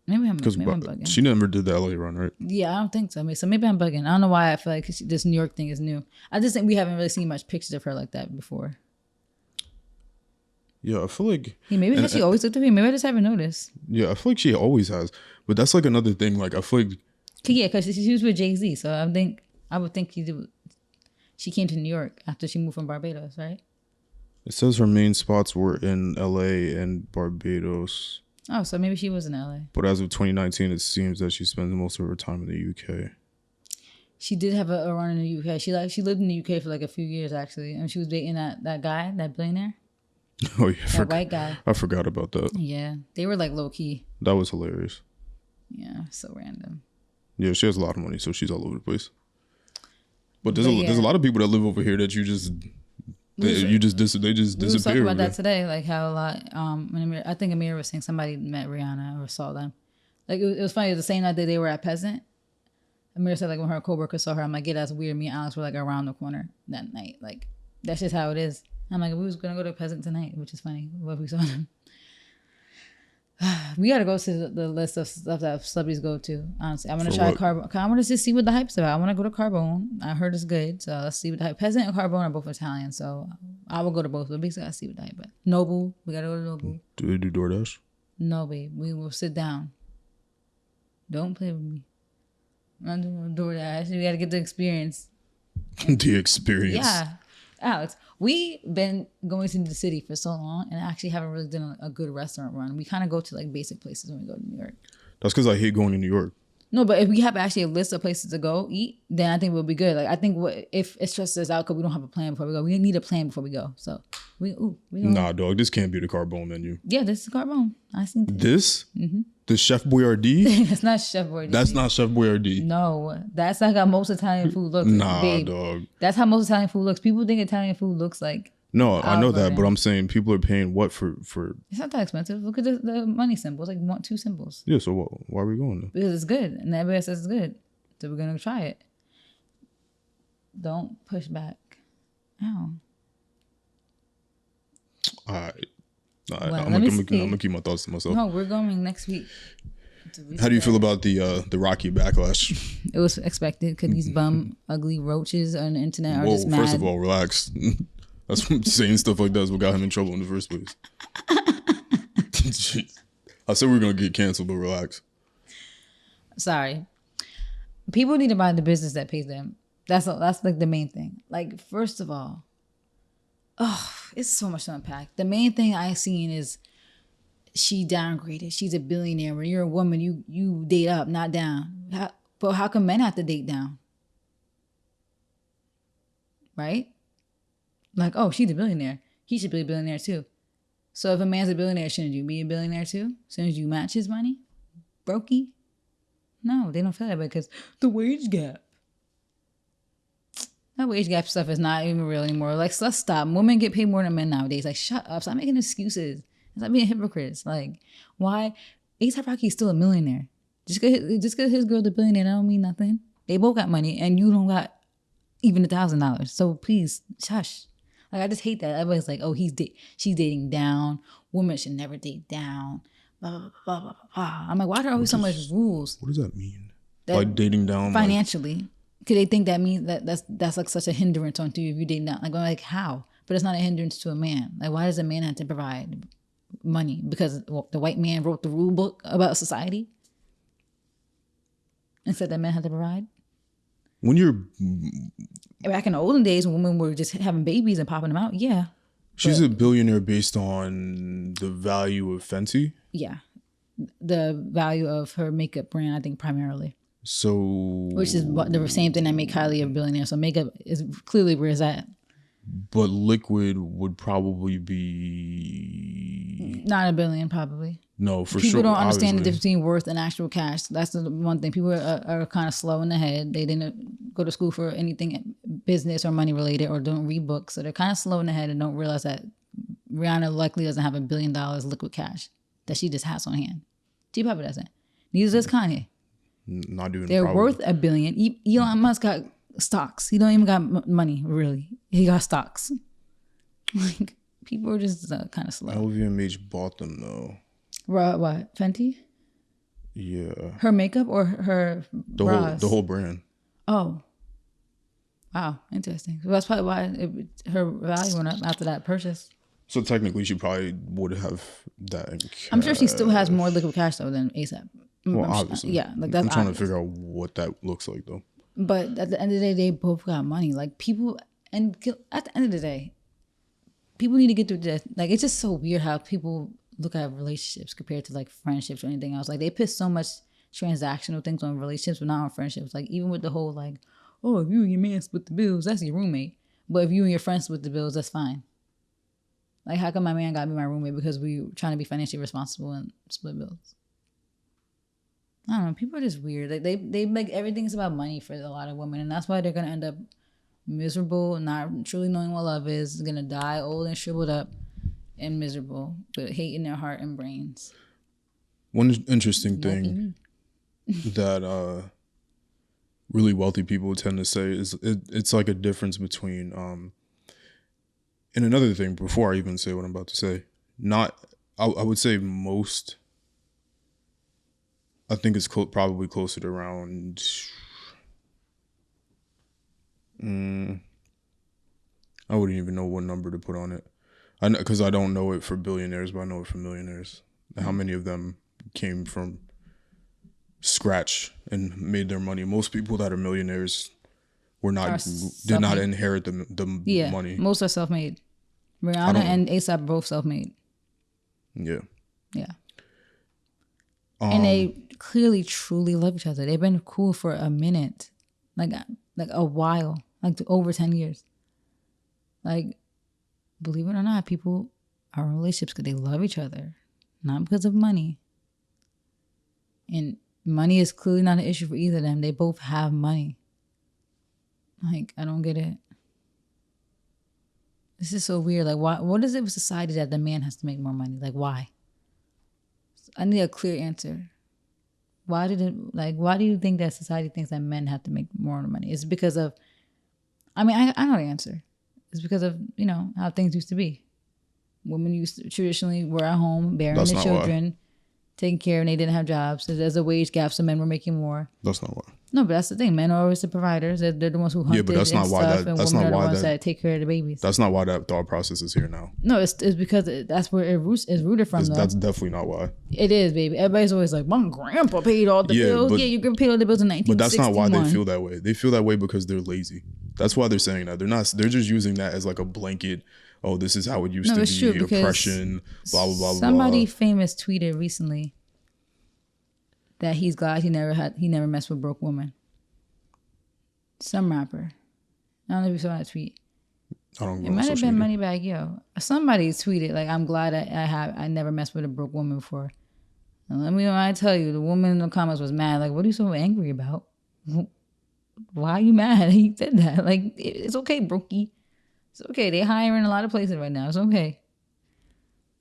Maybe I'm bugging. She never did the LA run, right? Yeah, I don't think so. I mean, so maybe I'm bugging. I don't know why I feel like this New York thing is new. I just think we haven't really seen much pictures of her like that before. Yeah, I feel like... Yeah, maybe she always looked at me. Maybe I just haven't noticed. Yeah, I feel like she always has. But that's like another thing. Like, I feel like... Yeah, because she was with Jay-Z. So I would think she came to New York after she moved from Barbados, right? It says her main spots were in LA and Barbados. Oh, so maybe she was in LA. But as of 2019, it seems that she spends most of her time in the UK. She did have a run in the UK. She lived in the UK for like a few years actually, and she was dating that guy, that billionaire. Oh yeah, that white guy. I forgot about that. Yeah, they were like low key. That was hilarious. Yeah, so random. Yeah, she has a lot of money, so she's all over the place. But there's a lot of people that live over here that they just disappear. We were talking about that today, like how a lot. I think Amir was saying somebody met Rihanna or saw them. Like it was funny. The same night that they were at Peasant, Amir said like when her coworker saw her, I'm like, yeah, that's weird. Me and Alex were like around the corner that night. Like that's just how it is. I'm like, we was gonna go to Peasant tonight, which is funny. What if we saw them? We gotta go to the list of stuff that celebrities go to. Honestly, I want to try Carbone. I want to just see what the hype's about. I want to go to Carbone. I heard it's good, so let's see what the hype. Peasant and Carbone are both Italian, so I will go to both. But basically, I see what the hype. But Noble, we gotta go to Noble. Do they do DoorDash? No, babe. We will sit down. Don't play with me. I'm not doing DoorDash. We gotta get the experience. The experience. Yeah, Alex. We've been going to the city for so long and actually haven't really done a good restaurant run. We kind of go to like basic places when we go to New York. That's because I hate going to New York. No, but if we have actually a list of places to go eat, then I think we'll be good. Like I think if it stresses us out because we don't have a plan before we go, we need a plan before we go. So we nah, dog, this can't be the Carbone menu. Yeah, this is Carbone. I seen this. The Chef Boyardee. It's not Chef Boyardee. That's not Chef Boyardee. No, that's like how most Italian food looks. Nah, babe. dog. That's how most Italian food looks. People think Italian food looks like. No, I know that, but I'm saying people are paying what for? It's not that expensive. Look at the money symbols, like 2 symbols. Yeah, so why are we going there? Because it's good, and everybody says it's good, so we're gonna try it. Don't push back. Ow. All right. Well, I'm gonna keep my thoughts to myself. No, we're going next week. How do you feel about the Rocky backlash? It was expected because these bum, ugly roaches on the internet are just mad. First of all, relax. That's what saying stuff like that is what got him in trouble in the first place. I said we were gonna get canceled, but relax. Sorry. People need to buy the business that pays them. That's like the main thing. Like, first of all, it's so much to unpack. The main thing I seen is she downgraded. She's a billionaire. When you're a woman, you date up, not down. But how come men have to date down? Right? Like, oh, she's a billionaire. He should be a billionaire too. So if a man's a billionaire, shouldn't you be a billionaire too? As soon as you match his money? Brokey? No, they don't feel that way because the wage gap. That wage gap stuff is not even real anymore. Like, let's stop. Women get paid more than men nowadays. Like, shut up. Stop making excuses. Stop being hypocrites. Like, why? A$AP Rocky is still a millionaire. Just because his girl's a billionaire, that don't mean nothing. They both got money, and you don't got even $1,000. So please, shush. Like, I just hate that. Everybody's like, oh, she's dating down. Women should never date down. Blah, blah, blah, blah, blah. I'm like, why are there always so much rules? What does that mean? Like dating down? Financially. Could they think that means that's like such a hindrance on you if you date down? Like, I'm like, how? But it's not a hindrance to a man. Like, why does a man have to provide money? Because the white man wrote the rule book about society? And said that men had to provide? When you're... Back in the olden days when women were just having babies and popping them out, yeah. She's a billionaire based on the value of Fenty? Yeah. The value of her makeup brand, I think, primarily. So, which is the same thing that made Kylie a billionaire. So makeup is clearly where it's at. But Liquid would probably be not $1 billion, probably. No, for people sure. People don't understand obviously. the difference between worth and actual cash. That's the one thing. People are kind of slow in the head. They didn't go to school for anything business or money related, or don't read books. So they're kind of slow in the head and don't realize that Rihanna likely doesn't have $1 billion liquid cash that she just has on hand. She probably doesn't. Neither does Kanye. Not doing. They're worth $1 billion. Elon Musk got stocks. He don't even got money, really. He got stocks. Like, people are just kind of slow. LVMH bought them though. What? Fenty? Yeah. Her makeup or her bras? The whole brand. Oh. Wow, interesting. So that's probably why her value went up after that purchase. So technically, she probably would have that in cash. I'm sure she still has more liquid cash though than ASAP. Well, obviously. Yeah, like that's. I'm trying to figure out what that looks like though. But at the end of the day, they both got money. Like people, and at the end of the day, people need to get through this. Like it's just so weird how people look at relationships compared to like friendships or anything else. Like they put so much transactional things on relationships, but not on friendships. Like even with the whole like, oh, if you and your man split the bills, that's your roommate. But if you and your friend split the bills, that's fine. Like how come my man got me my roommate because we were trying to be financially responsible and split bills? I don't know. People are just weird. Like they make everything's about money for a lot of women, and that's why they're gonna end up miserable, not truly knowing what love is. Gonna die old and shriveled up and miserable, but hate in their heart and brains. One interesting thing that really wealthy people tend to say is it's like a difference between and another thing before I even say what I'm about to say, I would say most. I think it's probably closer to around. I wouldn't even know what number to put on it. I know because I don't know it for billionaires, but I know it for millionaires. How many of them came from scratch and made their money? Most people that are millionaires did not inherit the money. Most are self-made. Rihanna and ASAP both self-made. Yeah. Yeah. And they clearly, truly love each other. They've been cool for a minute, like a while, like over 10 years. Like, believe it or not, people are in relationships because they love each other, not because of money. And money is clearly not an issue for either of them. They both have money. Like, I don't get it. This is so weird. Like, why? What is it with society that the man has to make more money? Like, why? I need a clear answer. Why do you think that society thinks that men have to make more money? Is it because of, I know the answer. It's because of, how things used to be. Women used to traditionally were at home, bearing the children, taking care, and they didn't have jobs. So there's a wage gap, so men were making more. That's not why. No, but that's the thing. Men are always the providers. They're the ones who hunt. Yeah, but that's not why that. That's not why that take care of the babies. That's not why that thought process is here now. No, it's because that's where it's rooted from. That's definitely not why. It is, baby. Everybody's always like, my grandpa paid all the bills. But, your grandpa paid all the bills in 1961. But that's not why they feel that way. They feel that way because they're lazy. That's why they're saying that. They're just using that as like a blanket. Oh, this is how it used to be. True, oppression. Blah blah blah. Somebody famous tweeted recently that he's glad he never messed with broke women. Some rapper. I don't know if you saw that tweet. I don't know. It might have been Moneybagg Yo. Somebody tweeted like, "I'm glad I never messed with a broke woman before." And let me know. I tell you, the woman in the comments was mad. Like, what are you so angry about? Why are you mad? He said that. Like, it's okay, brokey. It's okay. They're hiring a lot of places right now. It's okay.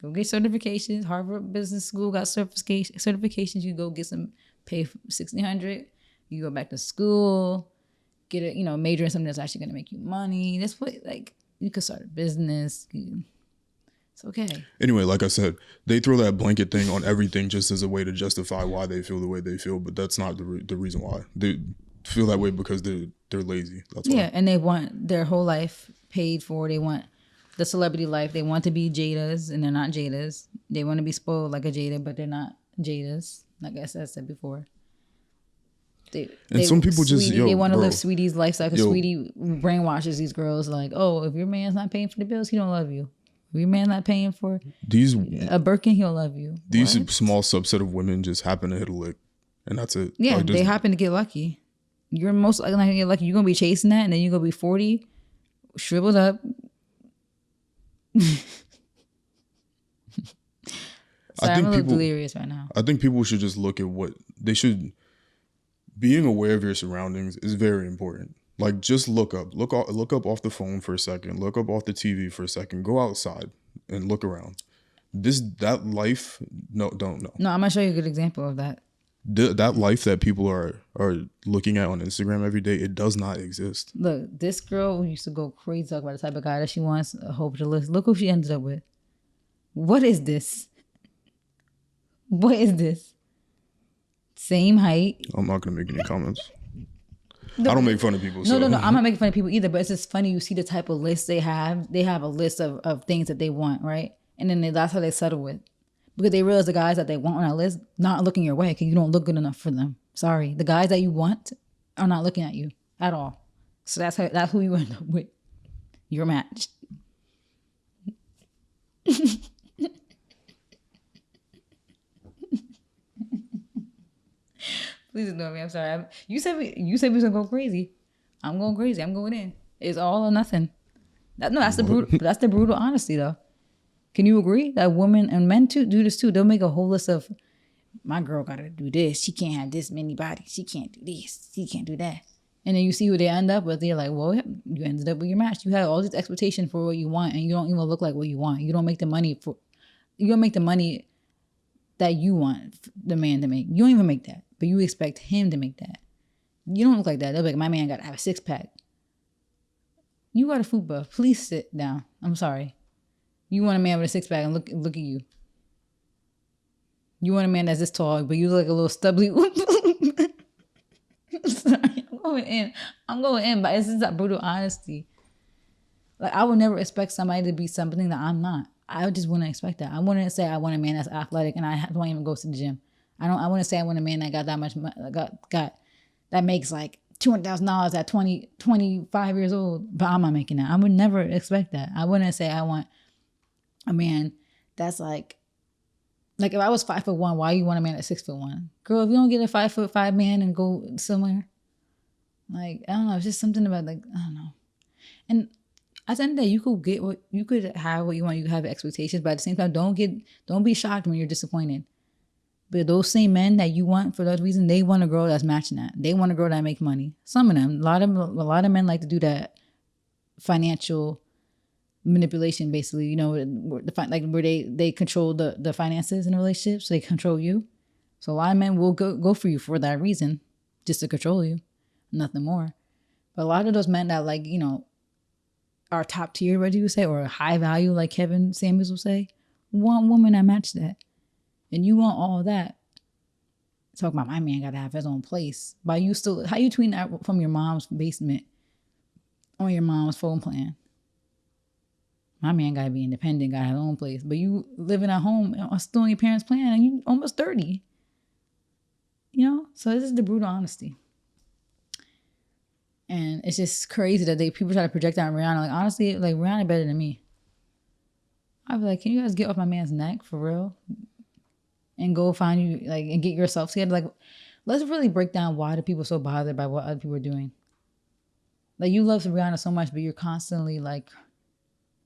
Go get certifications. Harvard Business School got certifications. You go get some, pay $1,600. You go back to school. Get a major in something that's actually going to make you money. That's what, like, you could start a business. It's okay. Anyway, like I said, they throw that blanket thing on everything just as a way to justify why they feel the way they feel, but that's not the reason why. They feel that way because they're lazy. That's why. Yeah, and they want their whole life paid for. They want the celebrity life. They want to be Jadas, and they're not Jadas. They want to be spoiled like a Jada, but they're not Jadas, like I said before. Some people they want to live Sweetie's lifestyle because Sweetie brainwashes these girls like, oh, if your man's not paying for the bills, he don't love you. If your man's not paying for a Birkin, he'll love you. These small subset of women just happen to hit a lick. and that's it. Yeah, like, they happen to get lucky. You're most likely not gonna get lucky. You're gonna be chasing that, and then you're gonna be 40, shriveled up. Sorry, I'm a little delirious right now. I think people should just look at what they should. Being aware of your surroundings is very important. Like, just look up off the phone for a second. Look up off the TV for a second. Go outside and look around. That life, don't know. No, I'm gonna show you a good example of that. That life that people are looking at on Instagram every day, it does not exist. Look, this girl used to go crazy talk about the type of guy that she wants, a whole bunch of lists. Look who she ended up with. What is this? What is this? Same height. I'm not gonna make any comments. I don't make fun of people. So. No. I'm not making fun of people either. But it's just funny. You see the type of list they have. They have a list of things that they want, right? And then that's how they settle with, because they realize the guys that they want on that list not looking your way because you don't look good enough for them. Sorry, the guys that you want are not looking at you at all. So that's who you end up with. You're matched. Please ignore me. I'm sorry. You said we was gonna go crazy. I'm going crazy. I'm going in. It's all or nothing. That's the brutal honesty, though. Can you agree that women and men too do this too? They'll make a whole list of, my girl gotta do this. She can't have this many bodies. She can't do this. She can't do that. And then you see who they end up with. You're like, well, you ended up with your match. You had all these expectations for what you want, and you don't even look like what you want. You don't make the money that you want the man to make. You don't even make that, but you expect him to make that. You don't look like that. They'll be like, my man got to have a 6-pack. You got a food buff. Please sit down. I'm sorry. You want a man with a 6-pack and look at you. You want a man that's this tall, but you look like a little stubbly. Sorry, I'm going in, but it's just that brutal honesty. Like, I would never expect somebody to be something that I'm not. I just wouldn't expect that. I wouldn't say I want a man that's athletic and I don't even go to the gym. I wouldn't say I want a man that got that much, got that makes like $200,000 at 25 years old, but I'm not making that. I would never expect that. I wouldn't say I want a man that's like if I was 5'1", why you want a man at 6'1"? Girl, if you don't get a 5'5" man and go somewhere, like, I don't know, it's just something about, like, I don't know. And at the end of the day, you could have what you want, you could have expectations, but at the same time, don't be shocked when you're disappointed. But those same men that you want for that reason, they want a girl that's matching that. They want a girl that makes money. Some of them, a lot of men like to do that financial manipulation, basically. You know, where they control the finances in a relationship, so they control you. So a lot of men will go for you for that reason, just to control you, nothing more. But a lot of those men that, like, you know, are top tier, what you would say, or high value, like Kevin Samuels would say, want women that match that. And you want all that. Talk about my man got to have his own place. But how you tweeting that from your mom's basement on your mom's phone plan? My man got to be independent, got to have his own place. But you living at home, still on your parents' plan, and you almost 30. You know? So this is the brutal honesty. And it's just crazy that people try to project that on Rihanna. Like, honestly, like, Rihanna better than me. I'd be like, can you guys get off my man's neck for real? And go find you, like, and get yourself together. Like, let's really break down why do people so bothered by what other people are doing. Like, you love Rihanna so much, but you're constantly, like,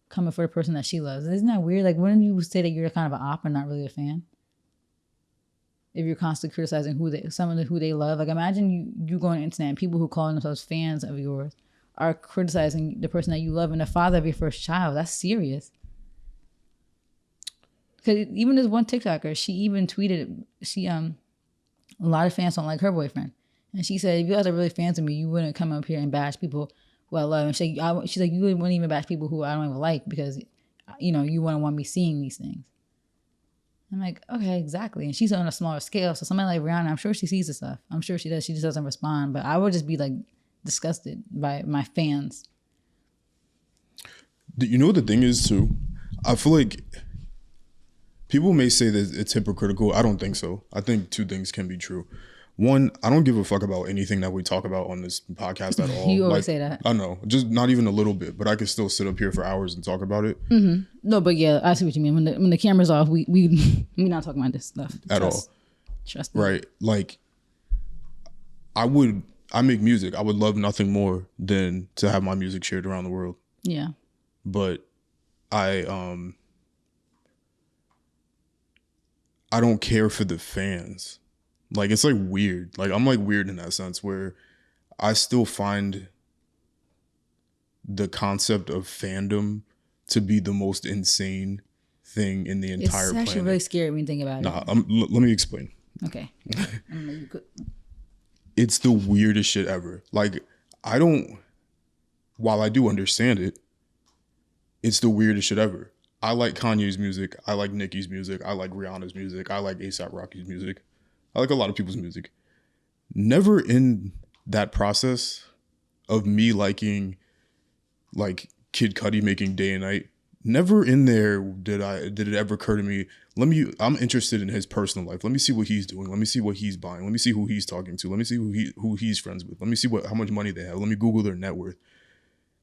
coming for the person that she loves. Isn't that weird? Like, wouldn't you say that you're kind of an op and not really a fan? If you're constantly criticizing who they love. Like, imagine you go on the internet and people who call themselves fans of yours are criticizing the person that you love and the father of your first child. That's serious. Because even this one TikToker, she even tweeted, a lot of fans don't like her boyfriend. And she said, if you guys are really fans of me, you wouldn't come up here and bash people who I love. And she's like, you wouldn't even bash people who I don't even like because, you know, you wouldn't want me seeing these things. I'm like, okay, exactly. And she's on a smaller scale. So somebody like Rihanna, I'm sure she sees this stuff. I'm sure she does. She just doesn't respond. But I would just be, like, disgusted by my fans. You know what the thing is, too? I feel like people may say that it's hypocritical. I don't think so. I think two things can be true. One, I don't give a fuck about anything that we talk about on this podcast at all. You always say that. I know, just not even a little bit, but I could still sit up here for hours and talk about it. Mm-hmm. No, but yeah, I see what you mean. When the camera's off, we not talking about this stuff at all. Trust me. Right. Like, I make music. I would love nothing more than to have my music shared around the world. Yeah. But I don't care for the fans. Like, it's like weird. Like, I'm like weird in that sense where I still find the concept of fandom to be the most insane thing in the entire planet. It's actually really scary when you think about it. Let me explain. Okay. It's the weirdest shit ever. Like, while I do understand it, it's the weirdest shit ever. I like Kanye's music. I like Nicki's music. I like Rihanna's music. I like A$AP Rocky's music. I like a lot of people's music. Never in that process of me liking like Kid Cudi making Day and Night, never in there did it ever occur to me, I'm interested in his personal life. Let me see what he's doing. Let me see what he's buying. Let me see who he's talking to. Let me see who he's friends with. Let me see how much money they have. Let me Google their net worth.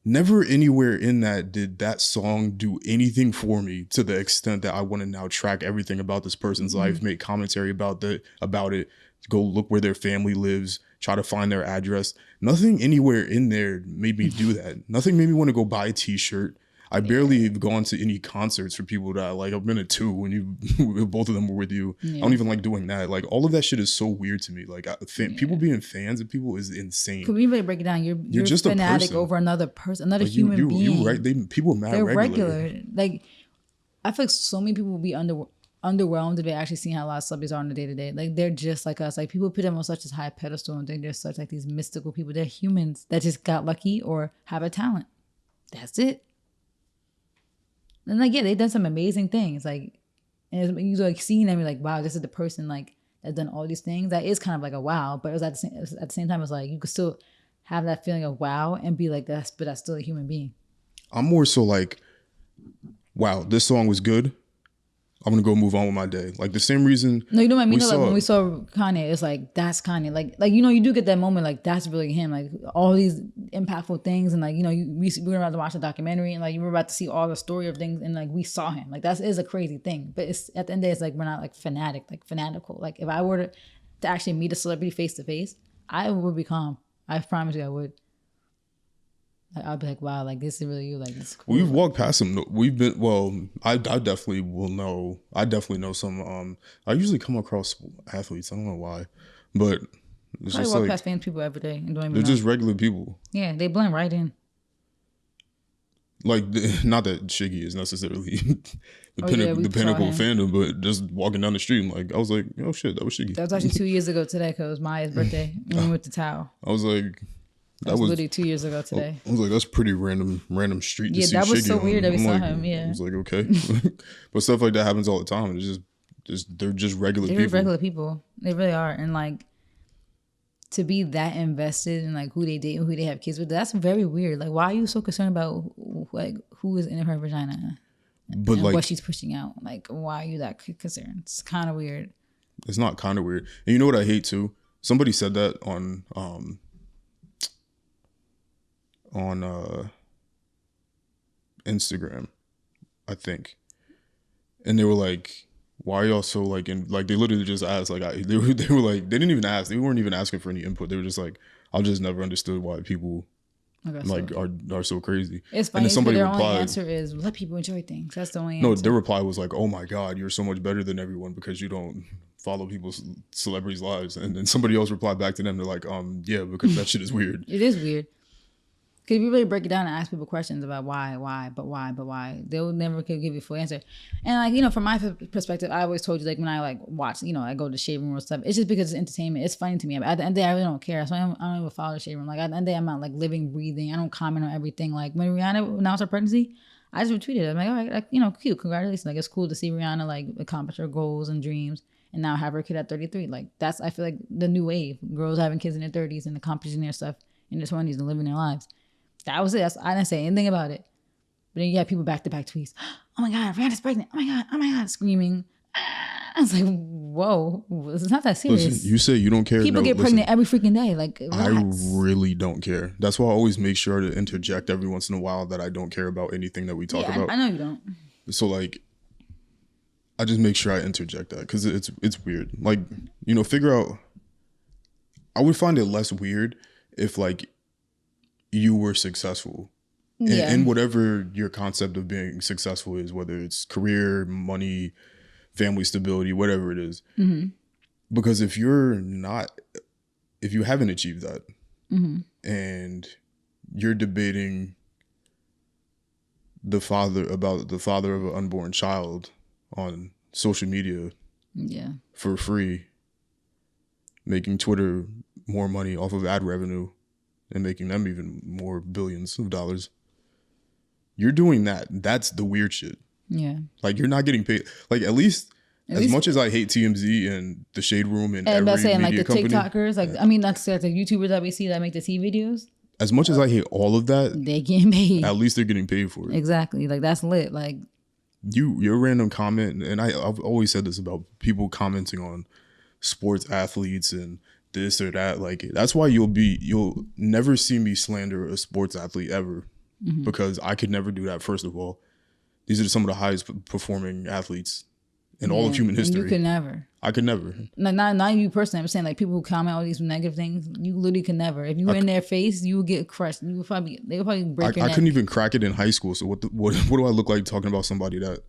Never anywhere in that did that song do anything for me to the extent that I want to now track everything about this person's life, make commentary about it, go look where their family lives, try to find their address. Nothing anywhere in there made me do that. Nothing made me want to go buy a t-shirt. I barely have gone to any concerts for people that I like. I've been to 2 when both of them were with you. Yeah. I don't even like doing that. Like, all of that shit is so weird to me. Like, people being fans of people is insane. Could we really break it down? You're just fanatic over another person, another like human being. You right? People are mad. They're regular. Like, I feel like so many people will be underwhelmed if they actually see how a lot of celebrities are on the day to day. Like, they're just like us. Like, people put them on such a high pedestal and think they're such like these mystical people. They're humans that just got lucky or have a talent. That's it. And like, yeah, they've done some amazing things. Like, and you like seeing them, you're like, wow, this is the person like that's done all these things. That is kind of like a wow, but it was at the same time, it's like you could still have that feeling of wow and be like, that's still a human being. I'm more so like, wow, this song was good. I'm gonna go move on with my day. Like, the same reason. No, you know what I mean? Like, when we saw Kanye, it's like, that's Kanye. Like, you know, you do get that moment, like, that's really him. Like, all these impactful things. And like, you know, we were about to watch the documentary and like, you were about to see all the story of things. And like, we saw him. Like, that is a crazy thing. But it's at the end of the day, it's like, we're not like fanatical. Like, if I were to actually meet a celebrity face to face, I would be calm. I promise you I would. Like, I'll be like, wow, like, this is really you. Like, this is cool. We've walked past him. We've been, well, I definitely will know. I definitely know some, I usually come across athletes. I don't know why, but it's I just walk like, past famous people every day and don't even they're know. just regular people. Yeah, they blend right in. Like, not that Shiggy is necessarily the pinnacle of fandom, but just walking down the street, like, I was like, oh shit, that was Shiggy. That was actually 2 years ago today because it was Maya's birthday when we went to Tao. I was like, that was literally 2 years ago today. I was like, that's pretty random street to see Shiggy. Yeah, that was so weird that we saw like, him. Yeah, I was like, okay, but stuff like that happens all the time. It's just they're just regular people. They're regular people. They really are, and like to be that invested in like who they date and who they have kids with, that's very weird. Like, why are you so concerned about like who is in her vagina, but and like what she's pushing out? Like, why are you that concerned? It's kind of weird. It's not kind of weird, and you know what I hate too? Somebody said that on Instagram, I think, and they were like, why are y'all so like, in like, they literally just asked, like, they were like, they didn't even ask, they weren't even asking for any input, they were just like, I've just never understood why people like are so crazy. It's funny, and then somebody their only answer is let people enjoy things. That's the only answer. No, their reply was like, oh my god, you're so much better than everyone because you don't follow people's celebrities' lives. And then somebody else replied back to them, they're like, yeah, because that shit is weird. It is weird. Because if you really break it down and ask people questions about why, they'll never give you a full answer. And like, you know, from my perspective, I always told you, like, when I like watch, you know, I go to the shaving room and stuff, it's just because it's entertainment. It's funny to me. But at the end of the day, I really don't care. So I don't even follow the shaving room. Like, at the end of the day, I'm not like living, breathing. I don't comment on everything. Like, when Rihanna announced her pregnancy, I just retweeted it. I'm like, all right, like, you know, cute, congratulations. Like, it's cool to see Rihanna like accomplish her goals and dreams and now have her kid at 33. Like, that's, I feel like, the new wave. Girls having kids in their 30s and accomplishing their stuff in their 20s and living their lives. That was it. I didn't say anything about it. But then you have people back-to-back tweets. Oh my God, Rihanna's pregnant. Oh my God, screaming. I was like, whoa, it's not that serious. Listen, you say you don't care. People get pregnant every freaking day. Like, relax. I really don't care. That's why I always make sure to interject every once in a while that I don't care about anything that we talk about. I know you don't. So like, I just make sure I interject that because it's weird. Like, you know, figure out I would find it less weird if like you were successful in whatever your concept of being successful is, whether it's career, money, family stability, whatever it is. Mm-hmm. Because if you haven't achieved that, and you're debating the father of an unborn child on social media, for free, making Twitter more money off of ad revenue and making them even more billions of dollars, you're doing that. That's the weird shit. Yeah. Like, you're not getting paid. Like, at least much as I hate TMZ and the Shade Room and every saying, media like the company, TikTokers, like I mean, that's like the YouTubers that we see that make the tea videos. As much as I hate all of that, they getting paid. At least they're getting paid for it. Exactly. Like, that's lit. Like, your random comment, and I've always said this about people commenting on sports athletes and this or that. Like, that's why you'll never see me slander a sports athlete ever, because I could never do that. First of all, these are some of the highest performing athletes in all of human history. You could never. I could never. Like, not you personally. I'm saying, like, people who comment all these negative things, you literally could never. If you were in their face, you would get crushed. They would probably break your neck. I couldn't even crack it in high school. So what do I look like talking about somebody that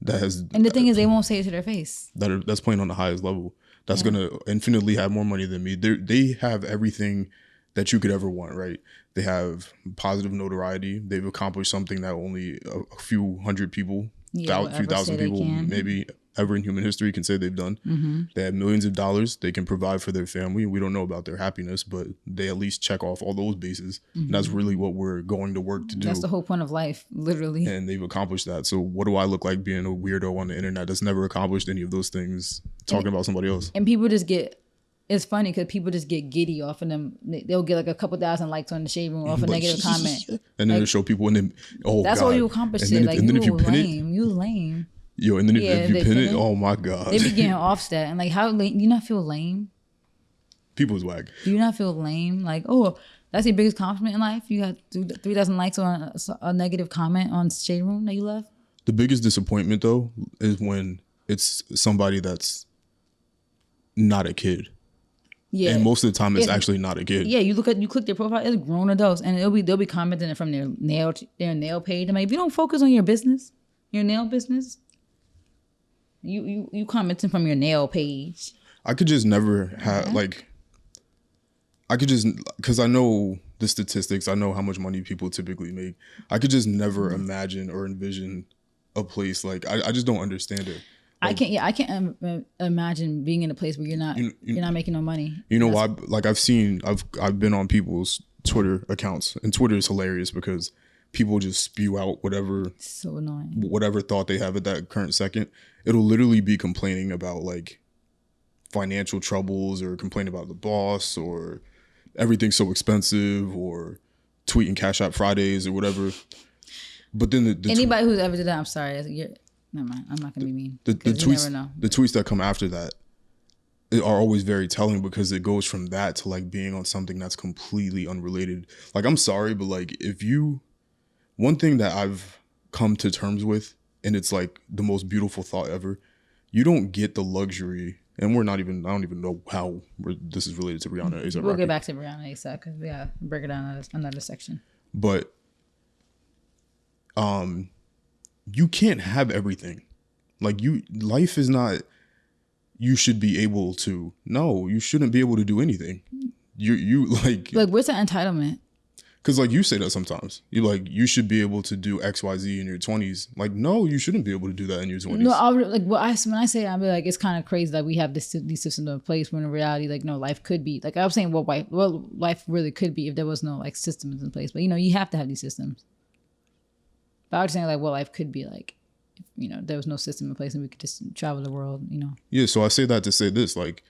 has? And the thing is, they won't say it to their face. That's playing on the highest level. That's gonna infinitely have more money than me. They have everything that you could ever want, right? They have positive notoriety. They've accomplished something that only a few hundred people, a few thousand people, maybe ever in human history can say they've done. They have millions of dollars. They can provide for their family. We don't know about their happiness, but they at least check off all those bases. And that's really what we're going to work to do. That's the whole point of life, literally. And they've accomplished that. So what do I look like being a weirdo on the internet that's never accomplished any of those things, talking about somebody else? And people just get... It's funny because people just get giddy off of them. They'll get like a couple thousand likes on the Shade Room off a negative comment. And then they show people and then, that's all you accomplished. Like, you lame. You lame. Yo, and then if you pin it, oh my God. They be getting offset. And like, how lame? Do you not feel lame? People's whack. Do you not feel lame? Like, oh, that's your biggest compliment in life? You got 3,000 likes on a negative comment on Shade Room that you left? The biggest disappointment, though, is when it's somebody that's not a kid. Yeah. And most of the time, it's actually not a kid. Yeah, you click their profile, it's grown adults, and they'll be commenting from their nail page. I'm like, if you don't focus on your business, your nail business, you commenting from your nail page. I could just never have because I know the statistics, I know how much money people typically make. I could just never imagine or envision a place like I just don't understand it. Like, I can't imagine being in a place where you're not making no money. You know why? Like, I've been on people's Twitter accounts, and Twitter is hilarious because people just spew out whatever. It's so annoying. Whatever thought they have at that current second. It'll literally be complaining about like financial troubles, or complaining about the boss, or everything's so expensive, or tweeting Cash App Fridays or whatever. But then anybody who's ever did that, I'm sorry. Never mind. I'm not gonna be mean. The tweets that come after that are always very telling, because it goes from that to like being on something that's completely unrelated. Like, I'm sorry, but like, one thing that I've come to terms with, and it's like the most beautiful thought ever, you don't get the luxury, and I don't even know how this is related to Rihanna. We'll get back to Rihanna ASAP, because we gotta break it down another section. But you can't have everything. Like, life is not, you should be able to. No, you shouldn't be able to do anything. You like where's the entitlement? Because like, you say that sometimes. You should be able to do XYZ in your 20s. Like, no, you shouldn't be able to do that in your 20s. No, when I say, I'll be like, it's kind of crazy that we have these systems in place, when in reality, like, no, life could be, like, I was saying, life really could be if there was no like systems in place. But you have to have these systems. But I was saying, like, what life could be like, if there was no system in place and we could just travel the world, Yeah, so I say that to say this, like,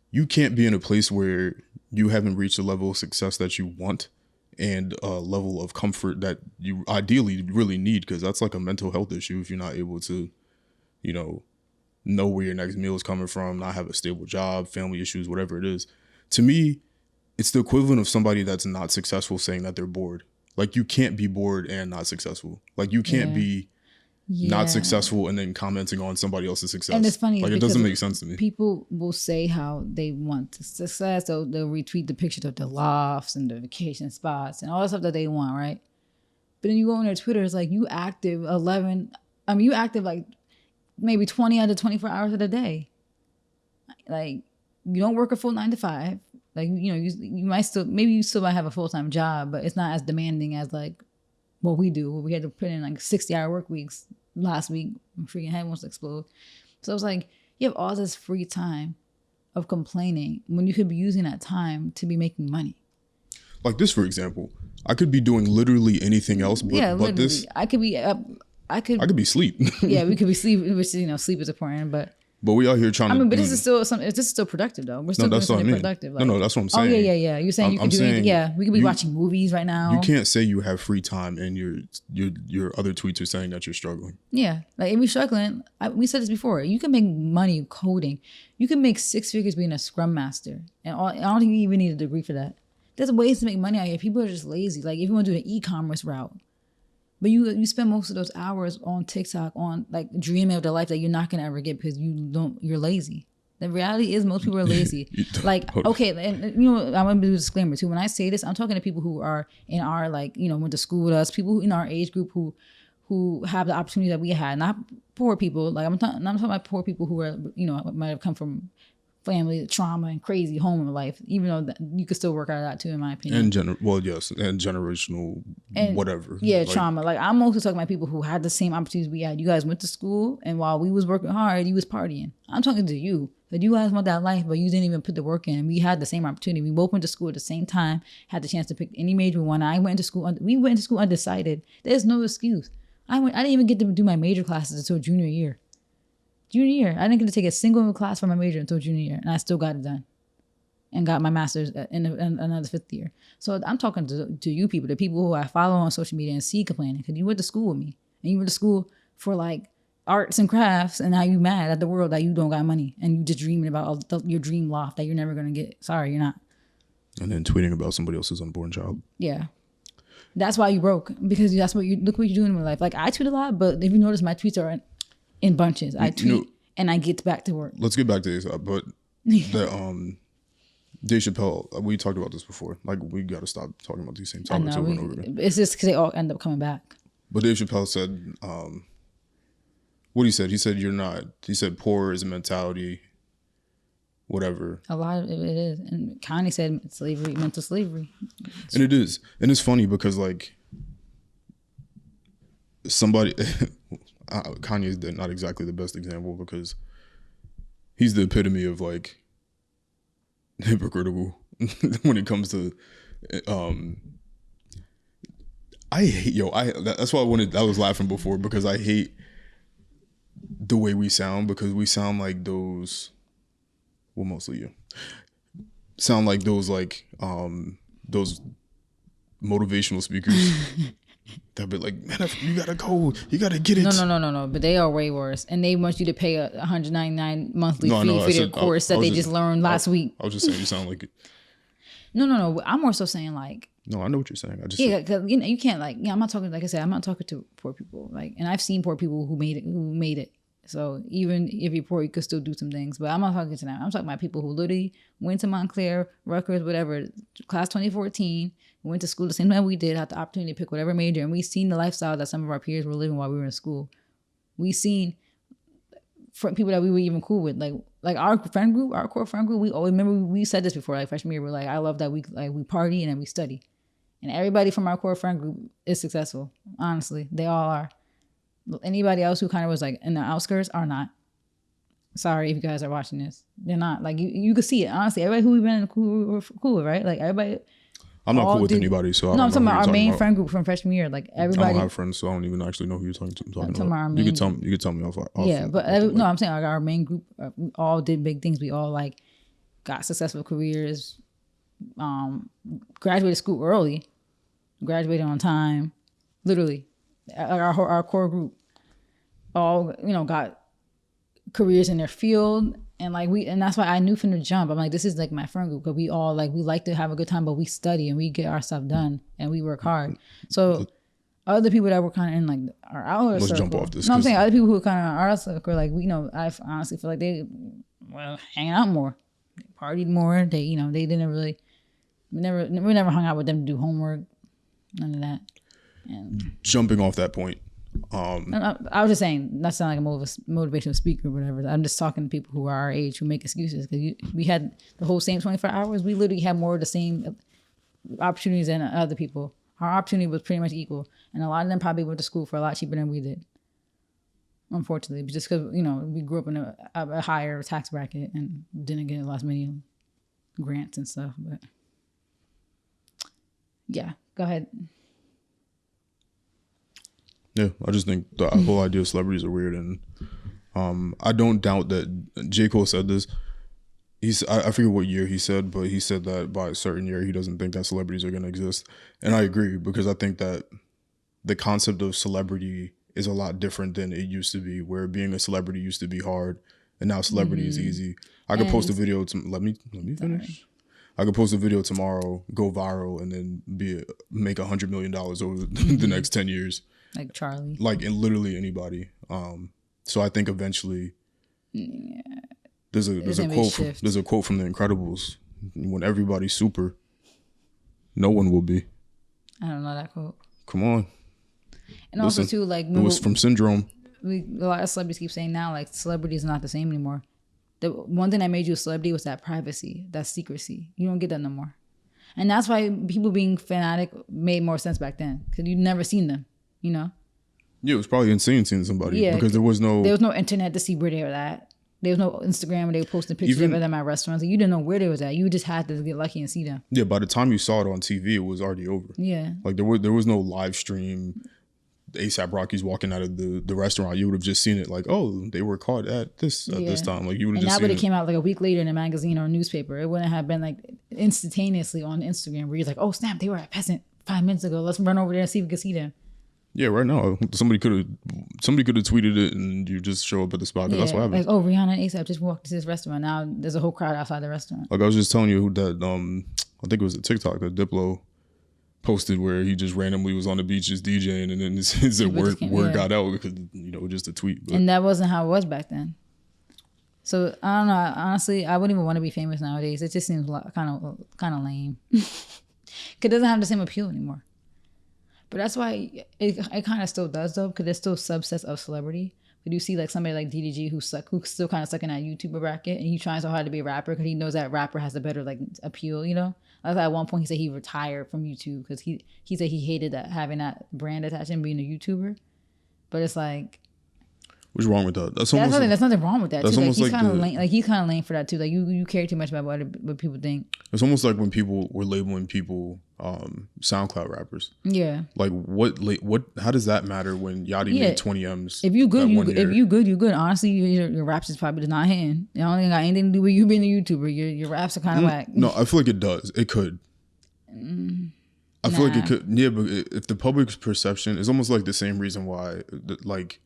you can't be in a place where you haven't reached a level of success that you want, and a level of comfort that you ideally really need, because that's like a mental health issue if you're not able to, know where your next meal is coming from, not have a stable job, family issues, whatever it is. To me, it's the equivalent of somebody that's not successful saying that they're bored. Like, you can't be bored and not successful. Like, you can't be not successful and then commenting on somebody else's success. And it's funny, like it doesn't make sense to me. People will say how they want success, so they'll retweet the pictures of the lofts and the vacation spots and all the stuff that they want, right? But then you go on their Twitter, it's like you active like maybe 20 out of 24 hours of the day. Like you don't work a full 9 to 5. Like, you know, you might still, maybe you still might have a full-time job, but it's not as demanding as like what we do. We had to put in like 60-hour work weeks last week. My freaking head wants to explode. So it's like, you have all this free time of complaining when you could be using that time to be making money. Like this, for example, I could be doing literally anything else, but this. I could be sleep. Yeah, we could be sleep, which, you know, sleep is important, but we out here trying to. But this is still productive though. We're still doing something productive. Like, no, that's what I'm saying. Oh yeah. You're saying you could do anything. Yeah, we could be watching movies right now. You can't say you have free time and your other tweets are saying that you're struggling. Yeah, like if you're struggling, we said this before. You can make money coding. You can make 6 figures being a Scrum Master, and I don't think you even need a degree for that. There's ways to make money out here. People are just lazy. Like if you want to do the e-commerce route, but you spend most of those hours on TikTok on like dreaming of the life that you're not gonna ever get because you're lazy. The reality is most people are lazy. Like, okay, and you know, I'm gonna do a disclaimer too. When I say this, I'm talking to people who are in our, like, you know, went to school with us, people in our age group who have the opportunity that we had, not poor people. Like I'm talking about poor people who are, you know, might have come from family trauma and crazy home life, even though you could still work out of that too, in my opinion. And generational whatever. Yeah, like, trauma. Like I'm mostly talking about people who had the same opportunities we had. You guys went to school, and while we was working hard, you was partying. I'm talking to you. That you guys want that life, but you didn't even put the work in. We had the same opportunity. We both went to school at the same time, had the chance to pick any major we wanted. I went to school. We went to school undecided. There's no excuse. I didn't even get to do my major classes until junior year. Junior year, I didn't get to take a single class for my major until junior year, and I still got it done, and got my master's in another 5th year. So I'm talking to you people, the people who I follow on social media and see complaining, because you went to school with me, and you went to school for like arts and crafts, and now you mad at the world that you don't got money, and you just dreaming about your dream loft that you're never gonna get. Sorry, you're not. And then tweeting about somebody else's unborn child. Yeah. That's why you broke, because that's what look what you're doing in my life. Like I tweet a lot, but if you notice, my tweets are in bunches. I tweet and I get back to work. Let's get back to this, but the Dave Chappelle, we talked about this before. Like we got to stop talking about these same topics over and over again. It's just because they all end up coming back. But Dave Chappelle said, what he said? He said you're not. He said poor is a mentality. Whatever. A lot of it is, and Kanye said slavery, mental slavery. And it is, and it's funny because like somebody. Kanye is not exactly the best example because he's the epitome of like hypocritical when it comes to I hate that's why I was laughing before, because I hate the way we sound, because we sound like those, well, mostly you sound like those motivational speakers. They'll be like, man, you gotta go, you gotta get it. No. But they are way worse, and they want you to pay a $199 monthly fee for their course that they just learned last week. I was just saying, you sound like it. No. I'm more so saying like. No, I know what you're saying. Because you can't like. Yeah, I'm not talking. Like I said, I'm not talking to poor people. Like, and I've seen poor people who made it. So even if you're poor, you could still do some things. But I'm not talking to them. I'm talking about people who literally went to Montclair, Rutgers, whatever, class 2014. Went to school the same time we did, had the opportunity to pick whatever major, and we seen the lifestyle that some of our peers were living while we were in school. We seen people that we were even cool with, like our friend group, our core friend group. We always remember we said this before, like freshman year. We're like, I love that we party and then we study, and everybody from our core friend group is successful. Honestly, they all are. Anybody else who kind of was like in the outskirts are not. Sorry if you guys are watching this, they're not. Like you could see it. Honestly, everybody who we've been cool with, right? Like everybody. I'm not cool with anybody, so I'm talking about our main friend group from freshman year. Like everybody, I don't have friends, so I don't even actually know who you're talking about. You can tell me off. Yeah, but I'm saying like our main group, we all did big things. We all like got successful careers, graduated school early, graduated on time, literally. Our core group all got careers in their field. And and that's why I knew from the jump, I'm like, this is like my friend group, because we all we like to have a good time, but we study and we get our stuff done and we work hard. So other people that were kind of in like our outer circle. Jump off this. No, I'm saying other people who were kind of in our circle, like I honestly feel like they hang out more, they partied more. They they didn't really. We never hung out with them to do homework, none of that. And jumping off that point, I was just saying, not sound like a motivational speaker or whatever. I'm just talking to people who are our age who make excuses because we had the whole same 24 hours. We literally had more of the same opportunities than other people. Our opportunity was pretty much equal, and a lot of them probably went to school for a lot cheaper than we did. Unfortunately, just because we grew up in a higher tax bracket and didn't get as many grants and stuff, but. Yeah, go ahead. Yeah, I just think the whole idea of celebrities are weird, and I don't doubt that J. Cole said this. I forget what year he said, but he said that by a certain year he doesn't think that celebrities are going to exist, and I agree because I think that the concept of celebrity is a lot different than it used to be, where being a celebrity used to be hard, and now celebrity is easy. I could post a video to let me finish. Sorry. I could post a video tomorrow, go viral, and then make $100 million over the next 10 years. Like Charlie. Like in literally anybody. So I think eventually there's a quote from The Incredibles. When everybody's super, no one will be. I don't know that quote. Come on. And also too, like it was from Syndrome. A lot of celebrities keep saying now, like celebrity is not the same anymore. The one thing that made you a celebrity was that privacy, that secrecy. You don't get that no more. And that's why people being fanatic made more sense back then. Because you'd never seen them, Yeah, it was probably insane seeing somebody. Yeah, because there was no internet to see where they were at. There was no Instagram where they were posting pictures of them at restaurants. You didn't know where they was at. You just had to get lucky and see them. Yeah, by the time you saw it on TV, it was already over. Yeah. Like there was no live stream. ASAP Rocky's walking out of the restaurant, you would have just seen it like, oh, they were caught at this time. Like you would have just seen it. And that would have came out like a week later in a magazine or a newspaper. It wouldn't have been like instantaneously on Instagram where you're like, oh snap, they were at Peasant 5 minutes ago. Let's run over there and see if we can see them. Yeah, right now somebody could have tweeted it and you just show up at the spot. That's what happened. Like, oh, Rihanna and ASAP just walked to this restaurant. Now there's a whole crowd outside the restaurant. Like I was just telling you that I think it was a TikTok that Diplo posted where he just randomly was on the beach just DJing, and then his word got out because just a tweet. But. And that wasn't how it was back then. So I don't know. Honestly, I wouldn't even want to be famous nowadays. It just seems kind of lame. Cause it doesn't have the same appeal anymore. But that's why it kind of still does though, because there's still subsets of celebrity. But you see like somebody like DDG who's still kind of stuck in that YouTuber bracket, and he's trying so hard to be a rapper because he knows that rapper has a better like appeal, Like at one point he said he retired from YouTube because he said he hated that having that brand attached and being a YouTuber. But it's like, what's wrong with that? There's nothing wrong with that. Too. Like he's kind of lame. Like he's kind of lame for that too. Like you care too much about what people think. It's almost like when people were labeling people SoundCloud rappers. Yeah. Like what? How does that matter when Yachty made 20 M's? If you good, you good. Honestly, your raps is probably just not hitting. It don't got anything to do with you being a YouTuber. Your raps are kind of whack. No, I feel like it does. It could. I feel like it could. Yeah, but if the public's perception is almost like the same reason why, like.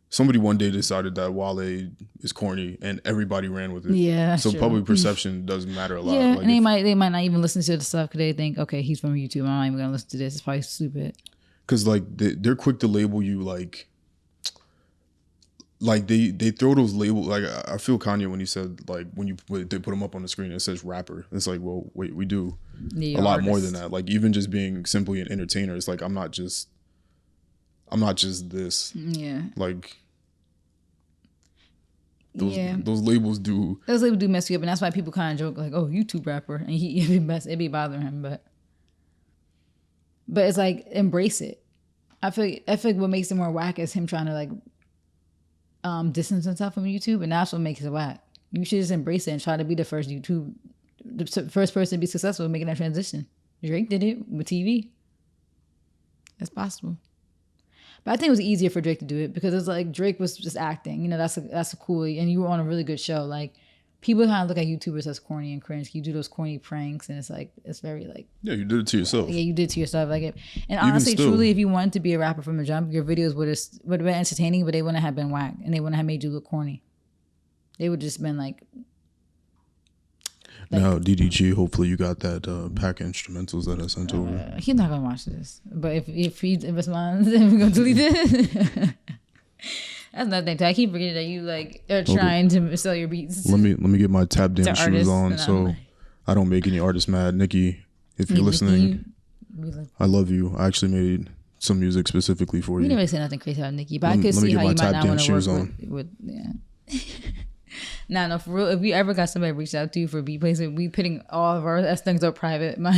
Somebody one day decided that Wale is corny, and everybody ran with it. Yeah, so true. Public perception doesn't matter a lot. Yeah, like and they might not even listen to the stuff because they think, okay, he's from YouTube. I'm not even gonna listen to this. It's probably stupid. Because like they're quick to label you like they throw those labels. Like I feel Kanye when he said like when they put him up on the screen, it says rapper. It's like, well, wait, we do a lot more than that. Like even just being simply an entertainer, it's like I'm not just this. Yeah. Like. Those labels do mess you up, and that's why people kind of joke like, "Oh, YouTube rapper," and it be bothering him, but it's like embrace it. I feel like what makes it more whack is him trying to like distance himself from YouTube, and that's what makes it whack. You should just embrace it and try to be the first person to be successful in making that transition. Drake did it with TV. It's possible. But I think it was easier for Drake to do it because it's like Drake was just acting. That's a cool, and you were on a really good show. Like people kind of look at YouTubers as corny and cringe. You do those corny pranks, and it's very like you did it to yourself. Yeah, you did it to yourself. Like it, and honestly, truly, if you wanted to be a rapper from the jump, your videos would have been entertaining, but they wouldn't have been whack, and they wouldn't have made you look corny. They would just been like. Like, now, DDG, hopefully you got that pack of instrumentals that I sent over. He's not gonna watch this, but if he responds, then we're gonna delete it. That's another thing too. I keep forgetting that you like are trying to sell your beats. Let me get my tap dance shoes on, so like, I don't make any artists mad. Nikki, if you're listening, I love you. I actually made some music specifically for you. You never say nothing crazy about Nikki, but I could see how you might not want to work with yeah. Nah, no, for real. If we ever got somebody reach out to you for beat placement, we putting all of our things up private. No,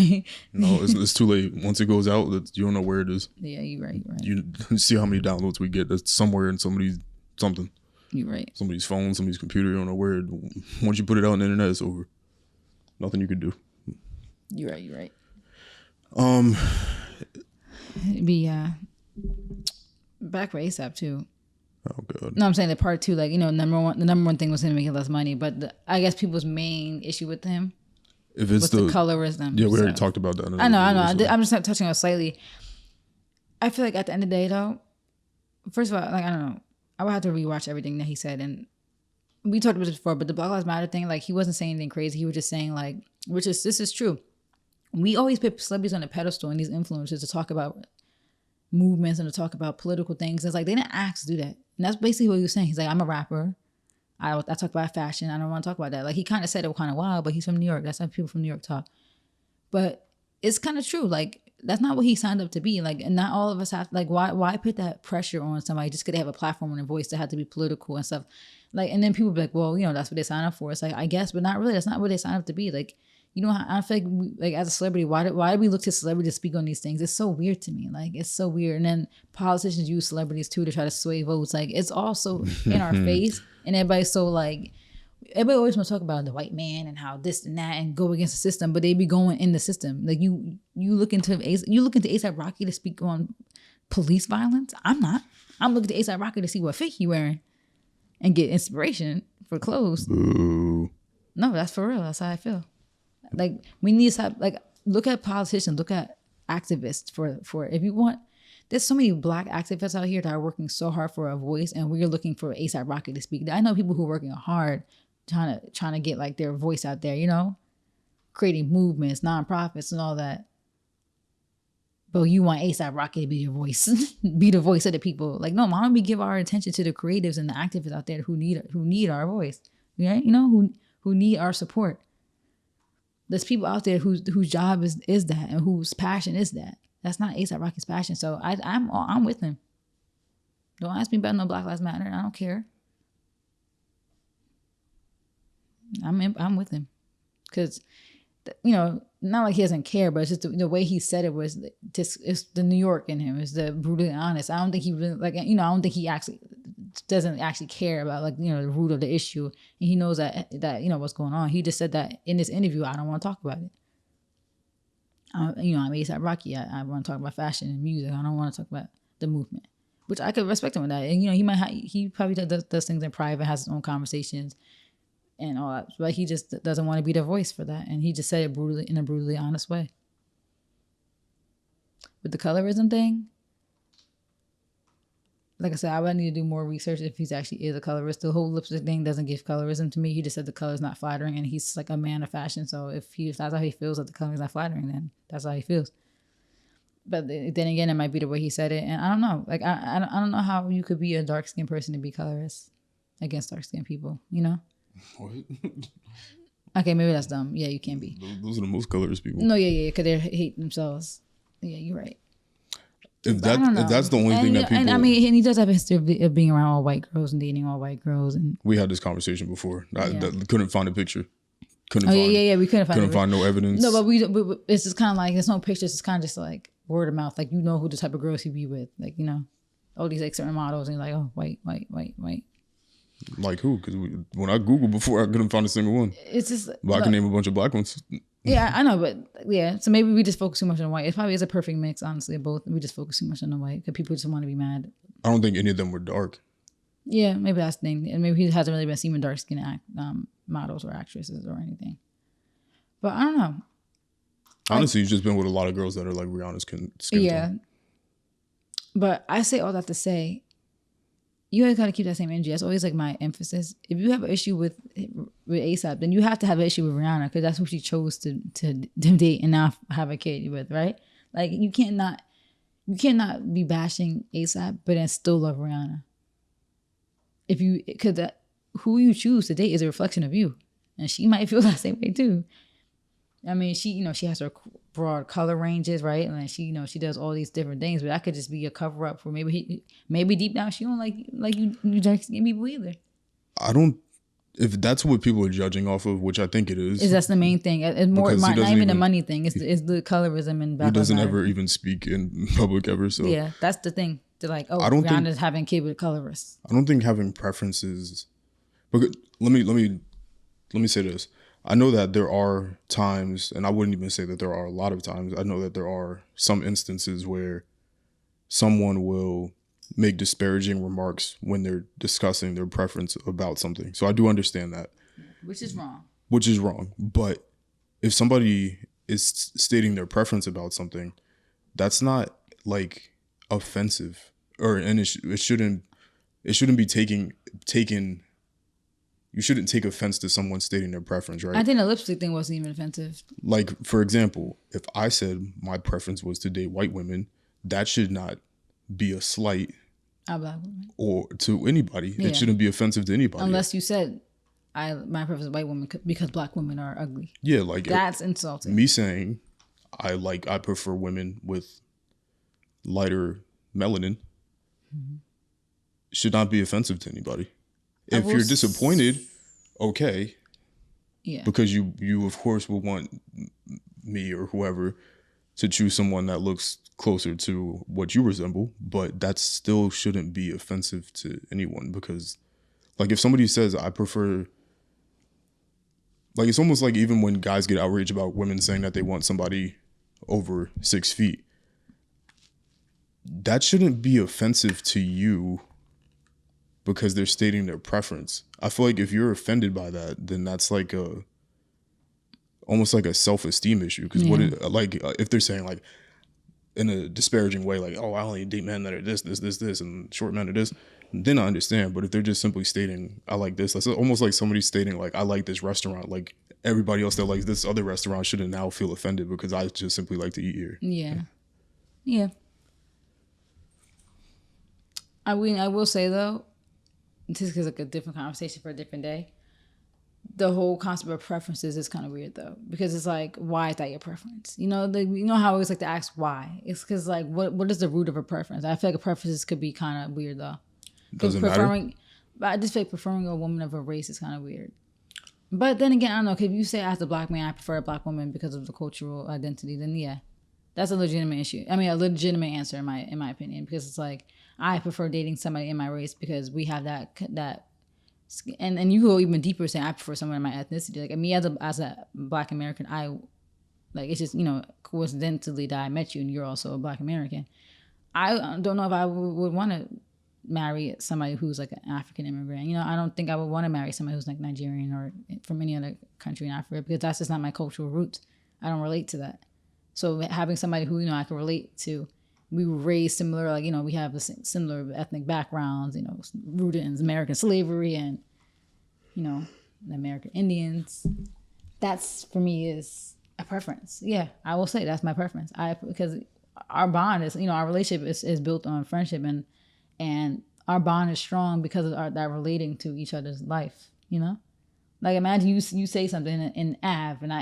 it's too late. Once it goes out, you don't know where it is. Yeah, you're right. You see how many downloads we get. That's somewhere in somebody's something. You're right. Somebody's phone, somebody's computer. You don't know where. Once you put it out on the internet, it's over. Nothing you can do. You're right. Back for ASAP too. Oh god. No, I'm saying the part two, like, you know, the number one thing was him making less money, but I guess people's main issue with him was the colorism. Yeah, we already talked about that. I know. I'm just touching on it slightly. I feel like at the end of the day, though, first of all, like, I don't know, I would have to rewatch everything that he said, and we talked about this before, but the Black Lives Matter thing, like, he wasn't saying anything crazy. He was just saying, like, this is true. We always put celebrities on a pedestal and these influencers to talk about movements and to talk about political things. It's like they didn't ask to do that. And that's basically what he was saying. He's like, I'm a rapper. I talk about fashion. I don't want to talk about that. Like, he kind of said it kind of wild, but he's from New York. That's how people from New York talk. But it's kind of true. Like, that's not what he signed up to be. Like, and not all of us have, like, why put that pressure on somebody just because they have a platform and a voice that had to be political and stuff. Like, and then people be like, well, you know, that's what they signed up for. It's like, I guess, but not really. That's not what they signed up to be. Like, you know, I feel like as a celebrity, why do we look to celebrity to speak on these things? It's so weird to me. Like, it's so weird. And then politicians use celebrities too to try to sway votes. Like, it's all so in our face, and everybody's so like, everybody always want to talk about the white man and how this and that and go against the system, but they be going in the system. Like, you look into A$AP Rocky to speak on police violence. I'm not. I'm looking to A$AP Rocky to see what fit he wearing and get inspiration for clothes. Ooh. No, that's for real. That's how I feel. Like, we need to have, like, look at politicians, look at activists for if you want. There's so many black activists out here that are working so hard for a voice, and we're looking for A$AP Rocky to speak. I know people who are working hard trying to get like their voice out there, you know, creating movements, nonprofits, and all that. But you want A$AP Rocky to be your voice, be the voice of the people. Like, no, why don't we give our attention to the creatives and the activists out there who need our voice, right? You know, who need our support. There's people out there whose job is that, and whose passion is that. That's not A$AP Rocky's passion. So I'm with him. Don't ask me about no Black Lives Matter. I don't care. I'm with him, because, you know, not like he doesn't care, but it's just the way he said it was just, it's the New York in him. It's the brutally honest. I don't think he really, like, you know, I don't think he actually doesn't actually care about, like, you know, the root of the issue, and he knows that you know what's going on. He just said that in this interview, I don't want to talk about it. You know, I'm A$AP Rocky. I want to talk about fashion and music. I don't want to talk about the movement, which I could respect him with that. And, you know, he probably does things in private, has his own conversations and all that, but he just doesn't want to be the voice for that, and he just said it in a brutally honest way. With the colorism thing, like I said, I would need to do more research if he's actually is a colorist. The whole lipstick thing doesn't give colorism to me. He just said the color is not flattering, and he's like a man of fashion. So if that's how he feels, that the color is not flattering, then that's how he feels. But then again, it might be the way he said it, and I don't know. Like, I don't know how you could be a dark skinned person and be colorist against dark skinned people. You know? What? Okay, maybe that's dumb. Yeah, you can be. Those are the most colorist people. No, yeah, because they hate themselves. Yeah, you're right. If that's the only thing that people, and I mean, and he does have a history of being around all white girls and dating all white girls, and we had this conversation before. I couldn't find a picture. We couldn't find no evidence. No, but it's just kind of like, there's no pictures. It's kind of just like word of mouth. Like, you know who the type of girls he be with. Like, you know, all these like certain models, and you're like, oh, white. Like who? Because when I Googled before, I couldn't find a single one. It's just, but I can name a bunch of black ones. Yeah, I know, but yeah. So maybe we just focus too much on white. It probably is a perfect mix, honestly, of both. We just focus too much on the white because people just want to be mad. I don't think any of them were dark. Yeah, maybe that's the thing. And maybe he hasn't really been seeing dark skinned models or actresses or anything. But I don't know. Honestly, he's just been with a lot of girls that are like Rihanna's skin tone. Yeah. But I say all that to say, you always gotta keep that same energy. That's always like my emphasis. If you have an issue with ASAP, then you have to have an issue with Rihanna because that's who she chose to date and now have a kid with, right? Like you cannot be bashing ASAP, but then still love Rihanna. Because who you choose to date is a reflection of you, and she might feel that same way too. I mean, she has her broad color ranges, right? And she does all these different things, but that could just be a cover up for maybe deep down she don't like you dark skinned people either. I don't. If that's what people are judging off of, which I think it is, that's the main thing. It's more not even a money thing. It's the colorism and he doesn't ever even speak in public ever. So yeah, that's the thing. They're like, oh, Rihanna's having a kid with a colorist. I don't think having preferences. But let me say this. I know that there are times, and I wouldn't even say that there are a lot of times. I know that there are some instances where someone will make disparaging remarks when they're discussing their preference about something. So I do understand that. Which is wrong. But if somebody is stating their preference about something, that's not like offensive, and it shouldn't be taken. You shouldn't take offense to someone stating their preference, right? I think the lipstick thing wasn't even offensive. Like, for example, if I said my preference was to date white women, that should not be a slight or to anybody. Yeah. It shouldn't be offensive to anybody. Unless you said, my preference is white women because black women are ugly. Yeah, like that's insulting. Me saying I prefer women with lighter melanin should not be offensive to anybody. If you're disappointed, okay. Yeah. Because you of course will want me or whoever to choose someone that looks closer to what you resemble, but that still shouldn't be offensive to anyone because, like, if somebody says I prefer, like, it's almost like even when guys get outraged about women saying that they want somebody over 6 feet, that shouldn't be offensive to you because they're stating their preference. I feel like if you're offended by that, then that's like almost like a self-esteem issue. Because if they're saying like in a disparaging way, like, oh, I only date men that are this, and short men are this, then I understand. But if they're just simply stating, I like this, that's almost like somebody stating like, I like this restaurant. Like everybody else that likes this other restaurant shouldn't now feel offended because I just simply like to eat here. Yeah. I mean, I will say though, just because like a different conversation for a different day, the whole concept of preferences is kind of weird though, because it's like, why is that your preference? You know how I always like to ask why. It's because like, what is the root of a preference? I feel like a preference could be kind of weird though. Doesn't matter. But I just feel like preferring a woman of a race is kind of weird. But then again, I don't know. If you say as a black man, I prefer a black woman because of the cultural identity, then yeah, that's a legitimate issue. I mean, a legitimate answer in my opinion, because it's like, I prefer dating somebody in my race because we have that, and you go even deeper saying I prefer someone in my ethnicity. Like me as a Black American, it's just coincidentally that I met you and you're also a Black American. I don't know if I would want to marry somebody who's like an African immigrant. I don't think I would want to marry somebody who's like Nigerian or from any other country in Africa because that's just not my cultural roots. I don't relate to that. So having somebody who I can relate to. We were raised similar, we have similar ethnic backgrounds, rooted in American slavery and, the American Indians. That's, for me, is a preference. Yeah, I will say that's my preference. Because our bond is, our relationship is built on friendship and our bond is strong because of that relating to each other's life, Like imagine you say something in Av and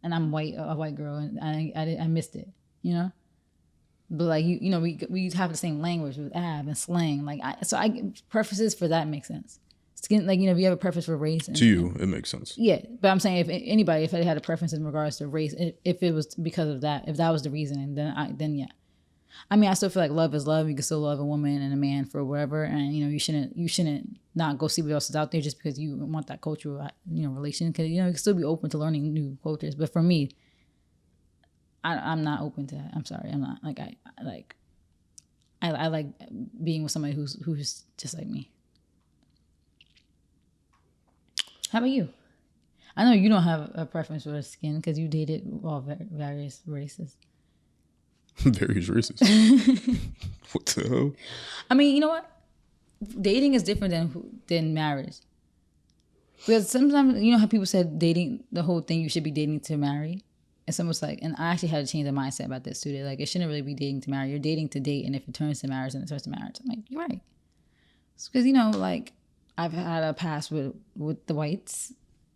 I'm a white girl and I missed it, But like we have the same language with Av and slang. Preferences for that make sense. Skin, if you have a preference for race, to you it makes sense. Yeah, but I'm saying if they had a preference in regards to race, if it was because of that, if that was the reasoning, then yeah. I mean, I still feel like love is love. You can still love a woman and a man for whatever, and you shouldn't not go see what else is out there just because you want that cultural relation. Because you can still be open to learning new cultures. But for me, I'm not open to that. I'm sorry. I'm not. I like being with somebody who's just like me. How about you? I know you don't have a preference for skin because you dated all various races. Various races? What the hell? I mean, you know what? dating is different than marriage. Because sometimes, you know how people said dating, the whole thing, you should be dating to marry? And someone's like, and I actually had to change the mindset about this too. They're like, it shouldn't really be dating to marry. You're dating to date, and if it turns to marriage, then it turns to marriage. I'm like, you're right. Because, you know, like, I've had a past with the whites,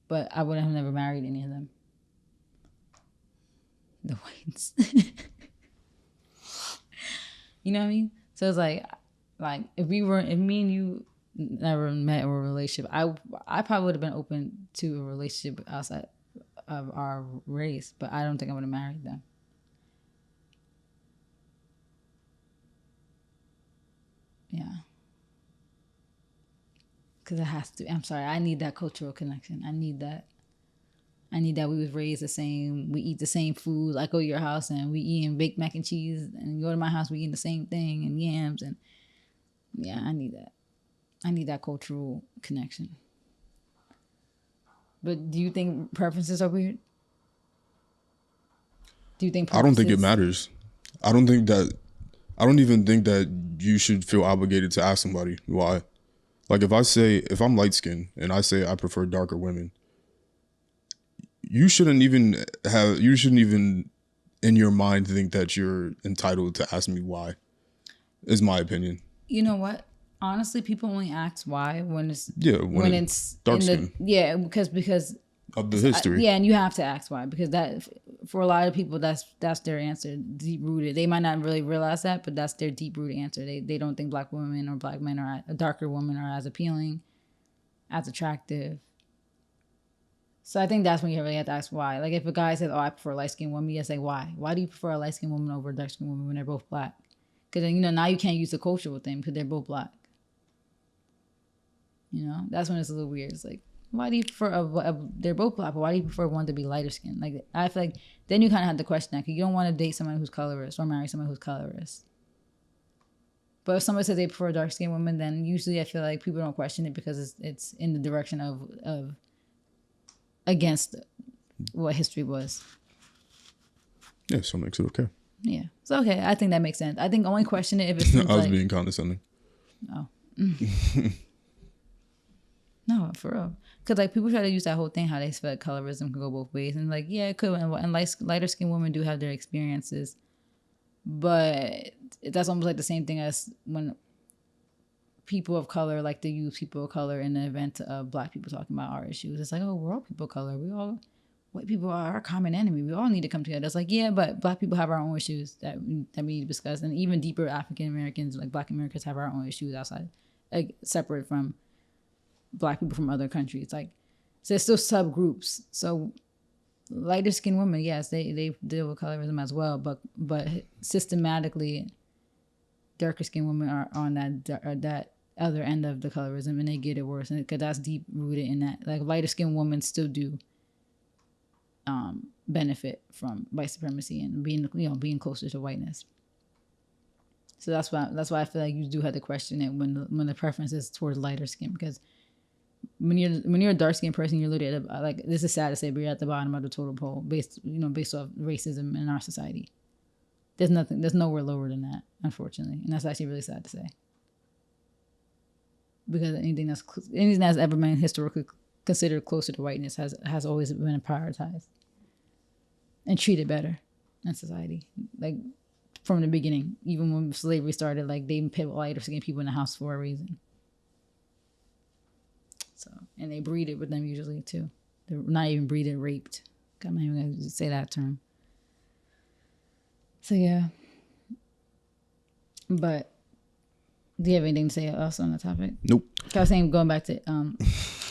but I would have never married any of them. The whites. You know what I mean? So it's like if me and you never met or a relationship, I probably would have been open to a relationship outside of our race, but I don't think I would have married them. Yeah. Because it has to. I'm sorry. I need that cultural connection. I need that. We was raised the same. We eat the same food. I go to your house and we eating baked mac and cheese, and you go to my house, we eating the same thing and yams, and yeah, I need that. I need that cultural connection. But do you think preferences are weird? Do you think? I don't think it matters. I don't even think that you should feel obligated to ask somebody why. Like if I'm light skinned and I say I prefer darker women, you shouldn't even in your mind think that you're entitled to ask me why, is my opinion. You know what? Honestly, people only ask why when it's dark skin. Because of the history. And you have to ask why, because that for a lot of people that's their answer, deep rooted. They might not really realize that, but that's their deep rooted answer. They don't think black women or black men or a darker woman are as appealing, as attractive. So I think that's when you really have to ask why. Like if a guy says, "Oh, I prefer a light skinned woman," you gotta say why. Why do you prefer a light skinned woman over a dark skinned woman when they're both black? Because then, you know, now you can't use the cultural thing because they're both black. You know, that's when it's a little weird. It's like, why do you prefer they're both black, but why do you prefer one to be lighter skinned? Like, I feel like then you kind of have to question that, because you don't want to date someone who's colorist or marry someone who's colorist. But if somebody says they prefer a dark skinned woman, then usually I feel like people don't question it because it's in the direction of against what history was. Yeah, so it makes it okay. Yeah, it's okay. I think that makes sense. I think only question it if it's I was being condescending. Oh. No, for real. Because like people try to use that whole thing how they feel like colorism can go both ways, and like yeah, it could. And lighter skinned women do have their experiences, but that's almost like the same thing as when people of color like to use people of color in the event of black people talking about our issues. It's like, oh, we're all people of color. White people are our common enemy. We all need to come together. It's like, yeah, but black people have our own issues that we need to discuss, and even deeper, African Americans, like black Americans, have our own issues outside, like separate from black people from other countries. Like, so there's still subgroups. So lighter skinned women, yes, they deal with colorism as well, but systematically, darker skinned women are on that other end of the colorism, and they get it worse, and because that's deep rooted in that. Like lighter skinned women still do benefit from white supremacy and being closer to whiteness. So that's why I feel like you do have to question it when the preference is towards lighter skin, because when you're a dark skinned person, you're literally like, this is sad to say, but you're at the bottom of the totem pole based off racism in our society. There's nowhere lower than that, unfortunately, and that's actually really sad to say, because anything that's ever been historically considered closer to whiteness has always been prioritized and treated better in society. Like from the beginning, even when slavery started, like they put lighter skinned people in the house for a reason. So, and they breeded with them usually too. They're not even breeded, raped. I'm not even gonna say that term. So yeah. But do you have anything to say else on the topic? Nope. I was saying going back to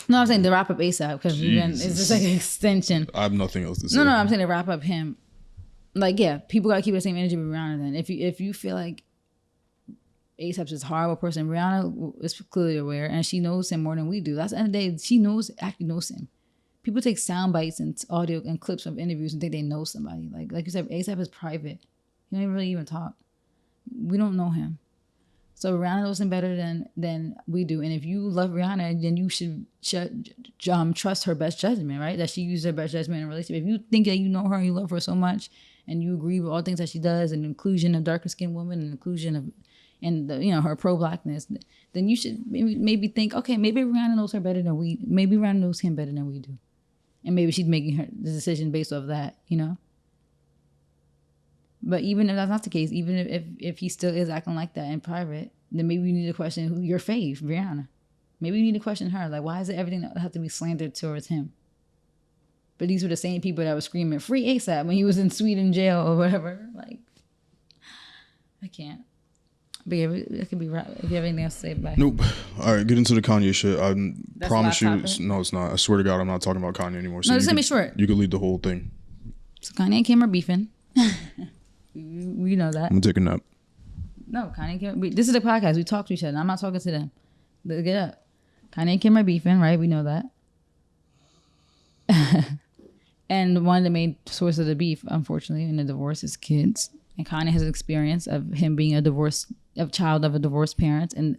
no, I'm saying to wrap up ASAP, because it's just like an extension. I have nothing else to say. No, I'm saying to wrap up him. Like, yeah, people gotta keep the same energy with Rihanna. Then, if you feel like ASAP's this horrible person, Rihanna is clearly aware, and she knows him more than we do. That's the end of the day. She actually knows him. People take sound bites and audio and clips of interviews and think they know somebody. Like you said, ASAP is private. He don't really even talk. We don't know him. So Rihanna knows him better than we do. And if you love Rihanna, then you should trust her best judgment, right? That she used her best judgment in a relationship. If you think that you know her and you love her so much, and you agree with all things that she does, and inclusion of darker skinned women, and inclusion of, and her pro-blackness, then you should maybe think, okay, maybe Rihanna knows her better than maybe Rihanna knows him better than we do. And maybe she's making the decision based off that, But even if that's not the case, even if he still is acting like that in private, then maybe you need to question who your fave, Rihanna. Maybe you need to question her. Like, why is it everything that have to be slandered towards him? But these were the same people that were screaming free ASAP when he was in Sweden jail or whatever. Like, I can't. But yeah, it could be right. If you have anything else to say, bye. Nope. All right, get into the Kanye shit. I That's promise you. topic? No, it's not. I swear to God, I'm not talking about Kanye anymore. So no, just let me short. You could lead the whole thing. So Kanye and Kim are beefing. We know that. I'm gonna take a nap. No, Kanye and Kim. This is a podcast. We talk to each other. I'm not talking to them. Let's get up. Kanye and Kim are beefing, right? We know that. And one of the main sources of the beef, unfortunately, in the divorce is kids. And Kanye has an experience of him being a child of a divorced parent and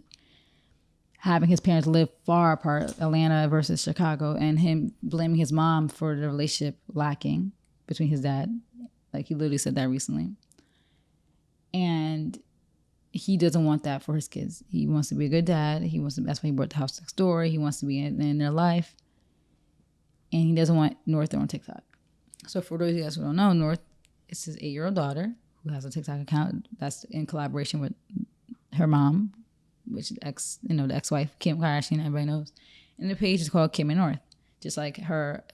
having his parents live far apart, Atlanta versus Chicago, and him blaming his mom for the relationship lacking between his dad. Like, he literally said that recently. And he doesn't want that for his kids. He wants to be a good dad. That's why he bought the house next door. He wants to be in their life. And he doesn't want North on TikTok. So for those of you guys who don't know, North is his 8-year-old daughter who has a TikTok account that's in collaboration with her mom, which is the ex-wife, Kim Kardashian, everybody knows. And the page is called Kim and North. Just like her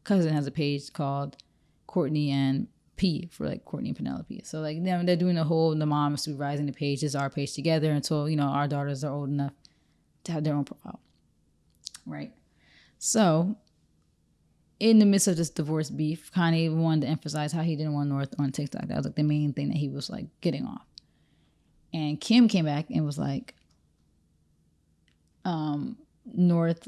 cousin has a page called Courtney and P, for like Courtney and Penelope. So like they're doing the mom is revising the page. This is our page together until, our daughters are old enough to have their own profile. Right? So in the midst of this divorce beef, Kanye wanted to emphasize how he didn't want North on TikTok. That was like the main thing that he was like getting off. And Kim came back and was like, North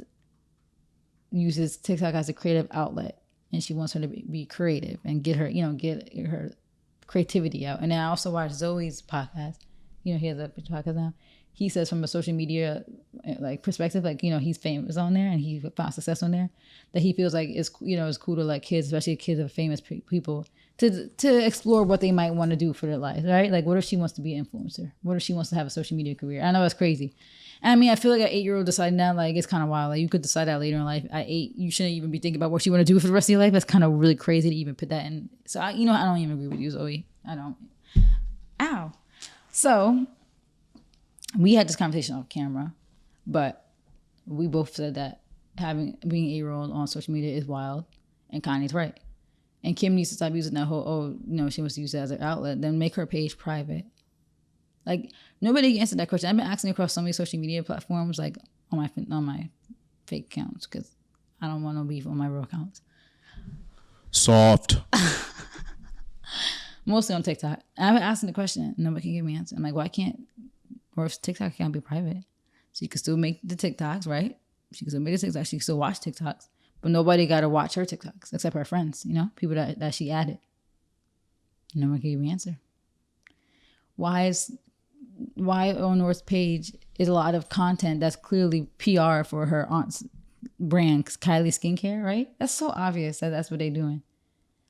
uses TikTok as a creative outlet, and she wants her to be creative and get her creativity out. And then I also watched Zoe's podcast. He has a podcast now. He says from a social media like perspective, like, he's famous on there and he found success on there, that he feels like it's cool to like kids, especially kids of famous people, to explore what they might want to do for their life, right? Like, what if she wants to be an influencer? What if she wants to have a social media career? I know it's crazy. And I mean, I feel like an 8-year-old deciding that, like, it's kind of wild. Like, you could decide that later in life. At 8, you shouldn't even be thinking about what you want to do for the rest of your life. That's kind of really crazy to even put that in. So, I don't even agree with you, Zoe. I don't. Ow. So, we had this conversation off camera, but we both said that being an 8-year-old on social media is wild, and Kanye's right. And Kim needs to stop using that whole, she wants to use it as an outlet. Then make her page private. Like, nobody can answer that question. I've been asking across so many social media platforms, like on my fake accounts, because I don't want no beef on my real accounts. Soft. Mostly on TikTok. I've been asking the question, and nobody can give me an answer. I'm like, why can't, or if TikTok can't be private? She could still make the TikToks, right? She could still make the TikToks. She could still watch TikToks. But nobody got to watch her TikToks except her friends, people that she added. No one can give me an answer. Why on North's page is a lot of content that's clearly PR for her aunt's brand, Kylie Skincare, right? That's so obvious that that's what they're doing.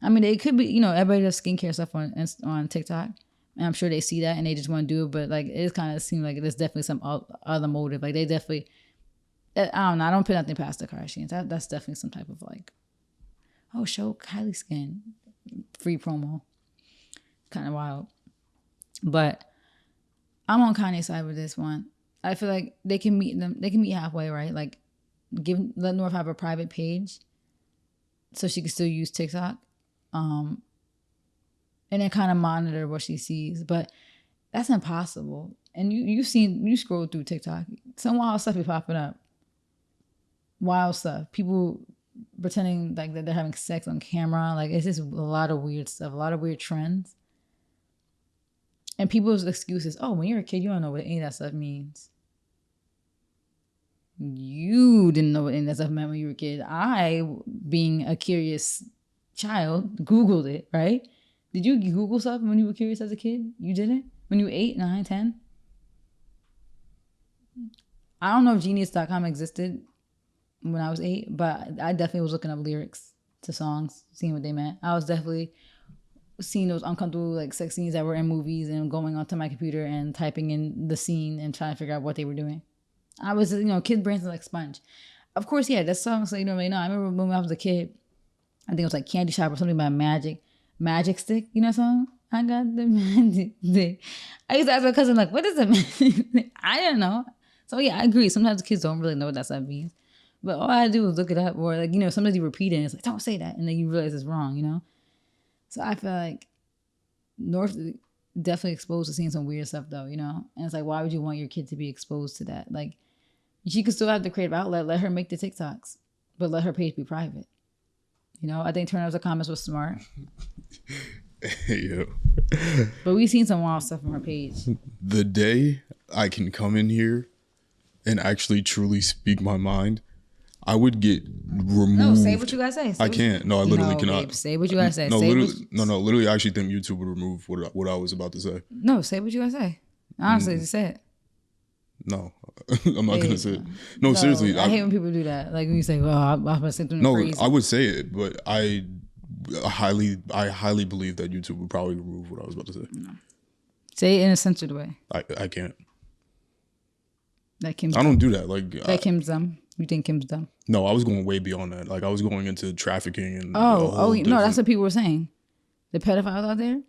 I mean, it could be, everybody does skincare stuff on TikTok. And I'm sure they see that and they just want to do it. But like, it kind of seems like there's definitely some other motive. Like, they definitely, I don't know. I don't put nothing past the Kardashians. That's definitely some type of like, show Kylie skin, free promo. Kind of wild. But I'm on Kanye's side with this one. I feel like they can meet halfway, right? Like, let North have a private page so she can still use TikTok. And then kind of monitor what she sees. But that's impossible. And you scroll through TikTok, some wild stuff be popping up. Wild stuff. People pretending like that they're having sex on camera. Like, it's just a lot of weird stuff, a lot of weird trends. And people's excuses, when you're a kid, you don't know what any of that stuff means. You didn't know what any of that stuff meant when you were a kid. I, being a curious child, Googled it, right? Did you Google stuff when you were curious as a kid? You didn't? When you were 8, 9, 10? I don't know if Genius.com existed when I was 8, but I definitely was looking up lyrics to songs, seeing what they meant. I was definitely seeing those uncomfortable like sex scenes that were in movies and going onto my computer and typing in the scene and trying to figure out what they were doing. I was, kid brains are like sponge. Of course, yeah, that song, so you don't really know. I remember when I was a kid, I think it was like Candy Shop or something by Magic Stick. You know that song? I got the magic stick. I used to ask my cousin, like, what is a magic stick? I didn't know. So yeah, I agree. Sometimes the kids don't really know what that stuff means. But all I do is look it up, or like, sometimes you repeat it and it's like, don't say that. And then you realize it's wrong, So I feel like North definitely exposed to seeing some weird stuff though, And it's like, why would you want your kid to be exposed to that? Like, she could still have the creative outlet. Let her make the TikToks, but let her page be private. I think turning up the comments was smart. Yo. But we've seen some wild stuff from her page. The day I can come in here and actually truly speak my mind, I would get removed. No, say what you gotta say. I can't. No, I literally cannot. Babe, say what you gotta say. No, literally, I actually think YouTube would remove what I was about to say. No, say what you gotta say. Honestly, just say it. No, I'm not gonna say it. No, seriously. I hate when people do that. Like when you say, "Well, I'm gonna say something crazy." No, I would say it, but I highly believe that YouTube would probably remove what I was about to say. No. Say it in a censored way. I can't. That Kim's I don't do that. Like Kim's dumb. You think Kim's dumb? No, I was going way beyond that. Like I was going into trafficking and no, that's what people were saying. The pedophiles out there?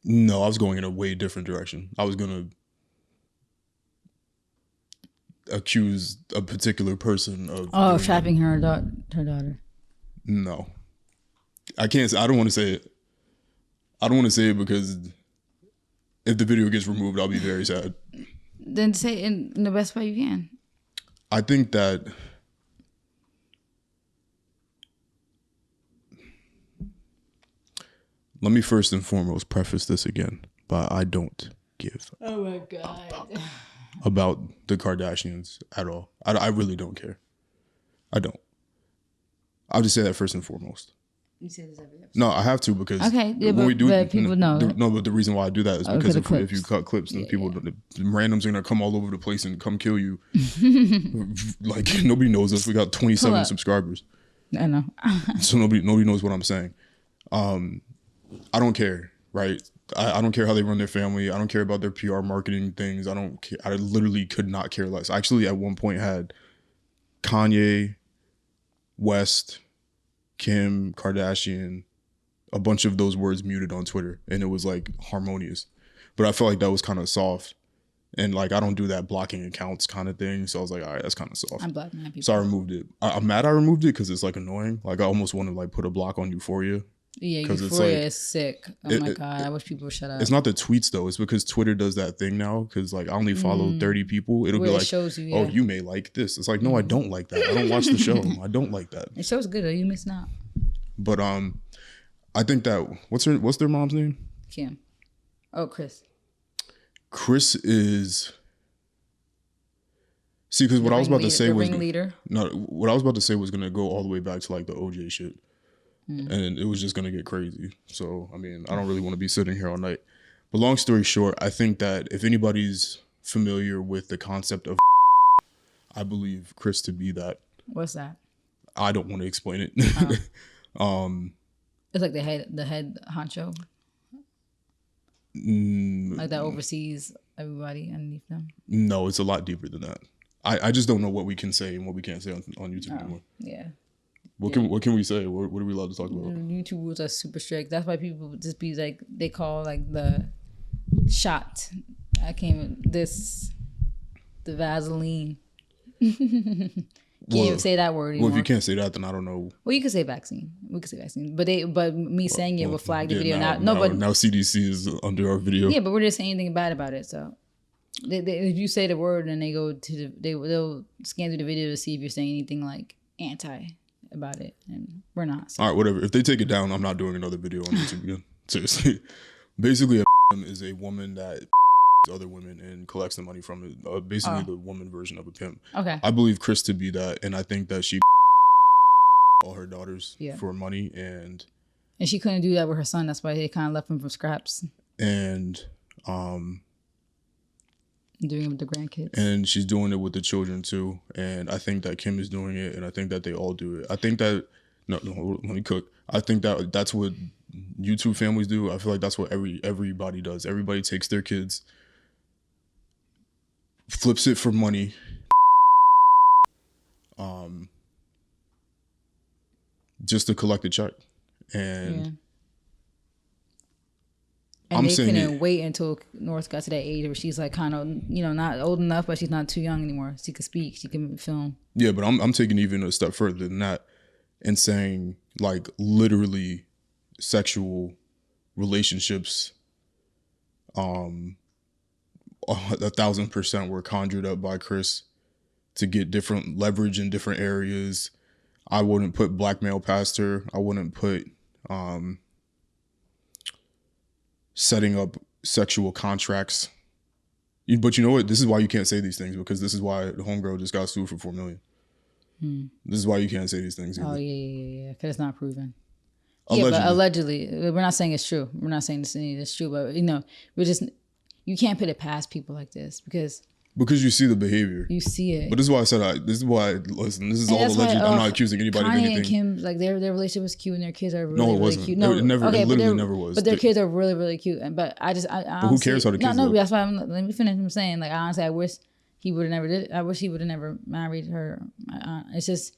No, I was going in a way different direction. I was gonna accuse a particular person of trafficking her daughter. No, I can't. I don't want to say it. I don't want to say it because if the video gets removed, I'll be very sad. Then say it in the best way you can. I think that let me first and foremost preface this again, but I don't give oh my God. About the Kardashians at all. I really don't care. I don't. I'll just say that first and foremost. You say this every episode. No, I have to because when we do people know. But the reason why I do that is because if you cut clips, then people, the randoms are gonna come all over the place and come kill you. Like nobody knows us. We got 27 subscribers. I know. So nobody knows what I'm saying. I don't care, right? I don't care how they run their family. I don't care about their PR marketing things. I don't care. I literally could not care less. I actually, at one point, had Kanye, West, Kim, Kardashian, a bunch of those words muted on Twitter, and it was like harmonious. But I felt like that was kind of soft, and like I don't do that blocking accounts kind of thing. So I was like, all right, that's kind of soft. I'm blocking people. So I removed it. I'm mad I removed it because it's like annoying. Like I almost want to like put a block on Euphoria. Yeah, Euphoria is sick. Oh my God, I wish people would shut up. It's not the tweets though. It's because Twitter does that thing now. Because like I only follow 30 people. It'll be like, shows you, oh, you may like this. It's like, no, I don't like that. I don't watch the show. I don't like that. It shows good though. You missing out. But I think that what's their mom's name? Kim. Oh, Chris. Chris is. See, because what I was about to say was what I was about to say was gonna go all the way back to like the OJ shit. And it was just going to get crazy. So, I mean, I don't really want to be sitting here all night. But long story short, I think that if anybody's familiar with the concept of I believe Chris to be that. What's that? I don't want to explain it. It's like the head honcho? Like that oversees everybody underneath them? No, it's a lot deeper than that. I just don't know what we can say and what we can't say on YouTube anymore. Yeah. What can we say? What are we allowed to talk about? YouTube rules are super strict. That's why people just be like, they call like the shot. The Vaseline. Can't even say that word anymore. Well, if you can't say that, then I don't know. Well, you can say vaccine. We can say vaccine. But me saying it will flag the video. Now CDC is under our video. Yeah, but we're just saying anything bad about it. So if you say the word and they go to they'll scan through the video to see if you're saying anything like anti about it, and we're not. So. All right, whatever. If they take it down, I'm not doing another video on YouTube again. Seriously. Basically, a is a woman that other women and collects the money from it. Basically, the woman version of a pimp. Okay. I believe Chris to be that, and I think that she all her daughters for money, and she couldn't do that with her son. That's why they kind of left him from scraps. And doing it with the grandkids. And she's doing it with the children too. And I think that Kim is doing it, and I think that they all do it. I think that let me cook. I think that that's what YouTube families do. I feel like that's what everybody does. Everybody takes their kids, flips it for money, just to collect a check. And And they couldn't wait until North got to that age where she's like kind of, you know, not old enough, but she's not too young anymore. She can speak, she can film. Yeah, but I'm taking even a step further than that and saying like literally sexual relationships 1,000% were conjured up by Chris to get different leverage in different areas. I wouldn't put blackmail past her. I wouldn't put setting up sexual contracts. But you know what? This is why you can't say these things, because this is why the homegirl just got sued for $4 million. This is why you can't say these things either. Oh, yeah. Because it's not proven. Allegedly. Yeah, but allegedly. We're not saying it's true. We're not saying it's true. But, you know, you can't put it past people like this because you see the behavior. You see it. But this is why I said, listen, this is all alleged. I'm not accusing anybody Kanye of anything. And Kim, like their relationship was cute and their kids are really, no, it wasn't. Really cute. No, it literally never was. But their kids are really, really cute. But but who cares how the kids look? No, that's why let me finish. I'm saying, like, honestly, I wish he would have never did it. I wish he would have never married her. It's just,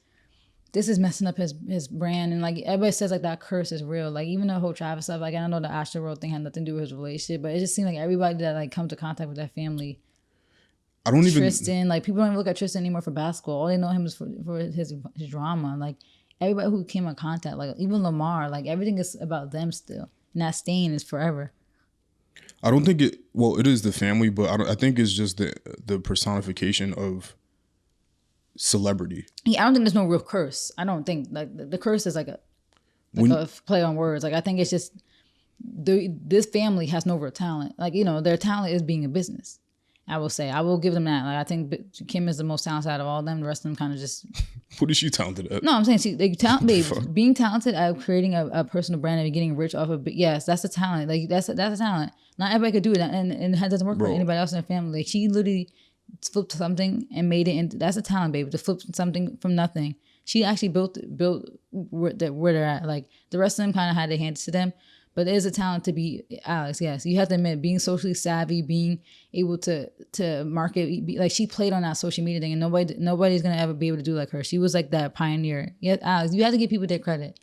this is messing up his brand. And like everybody says, like that curse is real. Like even the whole Travis stuff, like I know the Astroworld thing had nothing to do with his relationship, but it just seemed like everybody that like come to contact with that family, I don't even Tristan, like people don't even look at Tristan anymore for basketball. All they know him is for his drama. Like everybody who came in contact, like even Lamar, like everything is about them still, and that stain is forever. I don't think it. Well, it is the family, but I think it's just the personification of celebrity. Yeah, I don't think there's no real curse. I don't think like the curse is like a play on words. Like I think it's just this family has no real talent. Like you know, their talent is being a business. I will say, I will give them that. Like I think Kim is the most talented out of all of them. The rest of them kind of just. What is she talented at? No, I'm saying being talented at creating a personal brand and getting rich off of. Yes, that's a talent. Like that's a talent. Not everybody could do it, and it doesn't work for anybody else in the family. Like she literally flipped something and made it into. That's a talent, baby. To flip something from nothing. She actually built where they're at. Like the rest of them kind of had their hands to them. But it is a talent to be Alex, yes. You have to admit, being socially savvy, being able to market, like she played on that social media thing, and nobody's gonna ever be able to do like her. She was like that pioneer. Yeah, Alex, you have to give people their credit.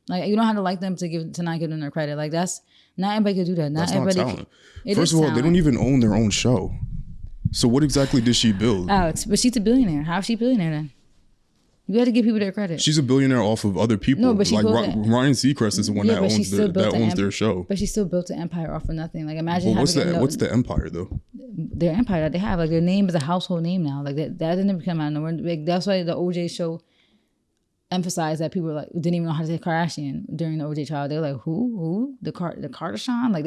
Like you don't have to like them to not give them their credit. Like that's not everybody can do that. Not everybody. Not talent. First of all, they don't even own their own show. So what exactly did she build? Alex, but she's a billionaire. How is she a billionaire then? You got to give people their credit. She's a billionaire off of other people. No, but she like Ryan Seacrest is the one that owns their show. But she still built an empire off of nothing. Like imagine what's the empire though? Their empire that they have, like their name is a household name now. Like that didn't come out of nowhere. Like, that's why the OJ show emphasized that people like didn't even know how to say Kardashian during the OJ trial. They were like, who the Kardashian? Like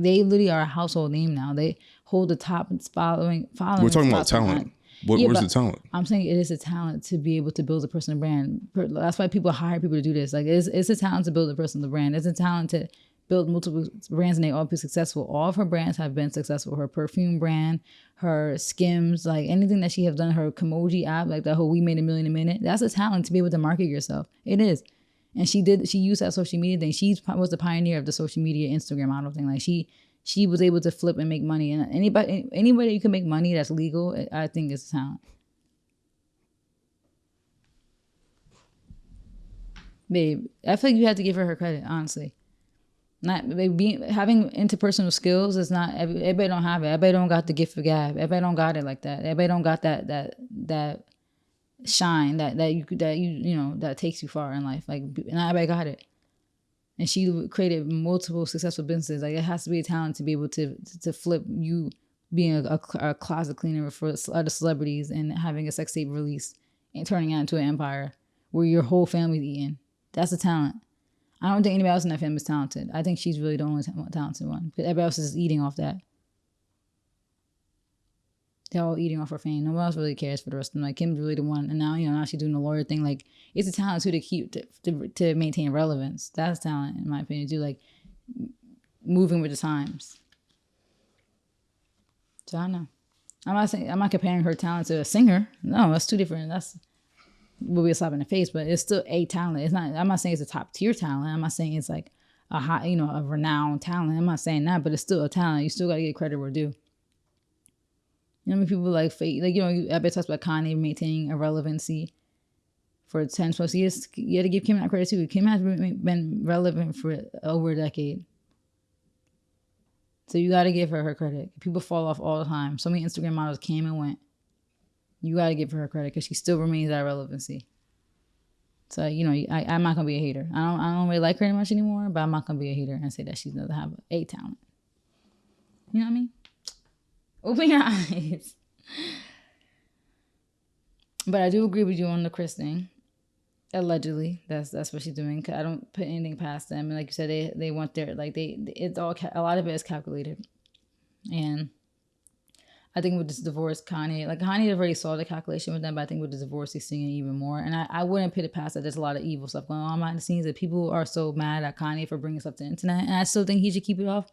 they literally are a household name now. They hold the top following. We're talking about talent. What is the talent? I'm saying it is a talent to be able to build a personal brand. That's why people hire people to do this. Like it's a talent to build a personal brand. It's a talent to build multiple brands and they all be successful. All of her brands have been successful. Her perfume brand, her Skims, like anything that she have done, her Kimoji app, like that whole We Made $1 Million a Minute. That's a talent to be able to market yourself. It is. And she used that social media thing. She was the pioneer of the social media Instagram model thing. Like she was able to flip and make money. And anybody that you can make money that's legal, I think is a talent. Babe, I feel like you have to give her credit, honestly. Not having interpersonal skills is not everybody don't have it. Everybody don't got the gift of gab. Everybody don't got it like that. Everybody don't got that shine that takes you far in life. Like not everybody got it. And she created multiple successful businesses. Like it has to be a talent to be able to flip you being a closet cleaner for other celebrities and having a sex tape release and turning it into an empire where your whole family's eating. That's a talent. I don't think anybody else in that family is talented. I think she's really the only talented one. Because everybody else is eating off that. They're all eating off her fame. Nobody else really cares for the rest of them. Like Kim's really the one, and now she's doing the lawyer thing. Like it's a talent too to maintain relevance. That's talent in my opinion too. Like moving with the times. So I don't know. I'm not comparing her talent to a singer. No, that's two different. That's will be a slap in the face, but it's still a talent. It's not. I'm not saying it's a top tier talent. I'm not saying it's like a high, a renowned talent. I'm not saying that, but it's still a talent. You still got to get credit where due. You know, I mean, people like fake, like, everybody talks about Kanye maintaining irrelevancy for 10 plus years. You had to give Kim that credit too. Kim has been relevant for over a decade. So you got to give her credit. People fall off all the time. So many Instagram models came and went. You got to give her credit because she still remains that relevancy. So, I'm not going to be a hater. I don't really like her much anymore, but I'm not going to be a hater and say that she doesn't have a talent. You know what I mean? Open your eyes. But I do agree with you on the Chris thing. Allegedly, that's what she's doing. 'Cause I don't put anything past them. And like you said, they want their, like, it's all, a lot of it is calculated. And I think with this divorce, Kanye already saw the calculation with them, but I think with the divorce, he's seeing it even more. And I wouldn't put it past that. There's a lot of evil stuff going on behind the scenes that people are so mad at Kanye for bringing stuff to the internet. And I still think he should keep it off,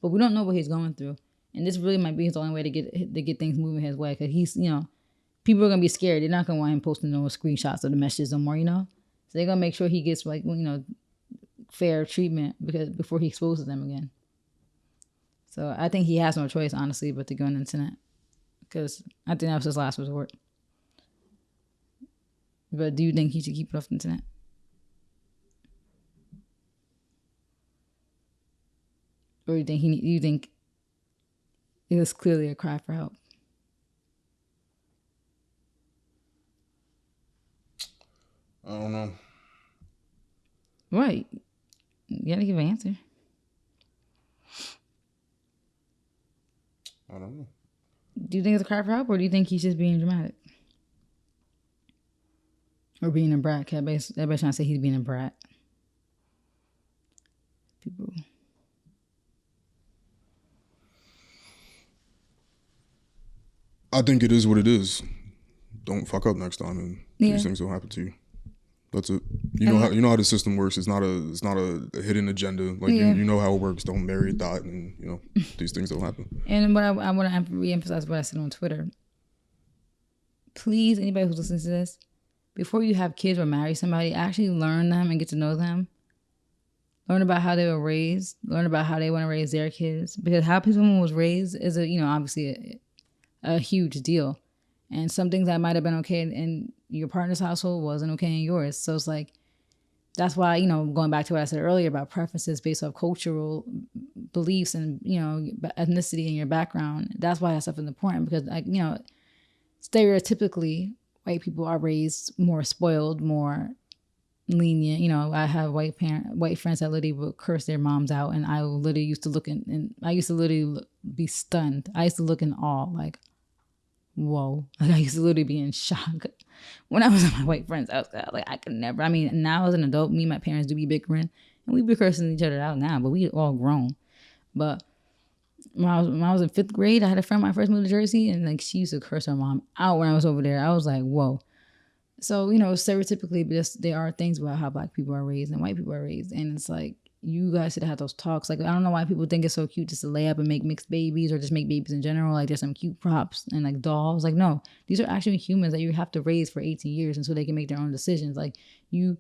but we don't know what he's going through. And this really might be his only way to get things moving his way. Cause he's, people are going to be scared. They're not going to want him posting no screenshots of the messages no more, So they're going to make sure he gets, like, fair treatment before he exposes them again. So I think he has no choice, honestly, but to go on the internet. Because I think that was his last resort. But do you think he should keep it off the internet? Or you think it was clearly a cry for help? I don't know. Right. You gotta give an answer. I don't know. Do you think it's a cry for help, or do you think he's just being dramatic? Or being a brat? Everybody's trying to say he's being a brat. People. I think it is what it is. Don't fuck up next time, and these things don't happen to you. That's it. You know how the system works. It's not a hidden agenda. Like, you know how it works. Don't marry a thought, and these things don't happen. And what I want to reemphasize what I said on Twitter. Please, anybody who's listening to this, before you have kids or marry somebody, actually learn them and get to know them. Learn about how they were raised. Learn about how they want to raise their kids. Because how someone was raised is obviously a huge deal. And some things that might have been okay in your partner's household wasn't okay in yours. So it's like, that's why, going back to what I said earlier about preferences based off cultural beliefs and, ethnicity in your background. That's why that stuff is important because, stereotypically, white people are raised more spoiled, more lenient. I have white friends that literally would curse their moms out. And I literally used to look be stunned. I used to look in awe, like, whoa. Like, I used to literally be in shock when I was at my white friend's house. Like, I could never. I mean, now as an adult, me and my parents do be bickering, and we be cursing each other out now, but we all grown. But when I was in 5th grade, I had a friend when I first moved to Jersey, and like she used to curse her mom out when I was over there. I was like, whoa. So, stereotypically, there are things about how Black people are raised and white people are raised, and it's like, you guys should have those talks. Like, I don't know why people think it's so cute just to lay up and make mixed babies or just make babies in general. Like, there's some cute props and like dolls. Like, no, these are actually humans that you have to raise for 18 years and so they can make their own decisions. Like, you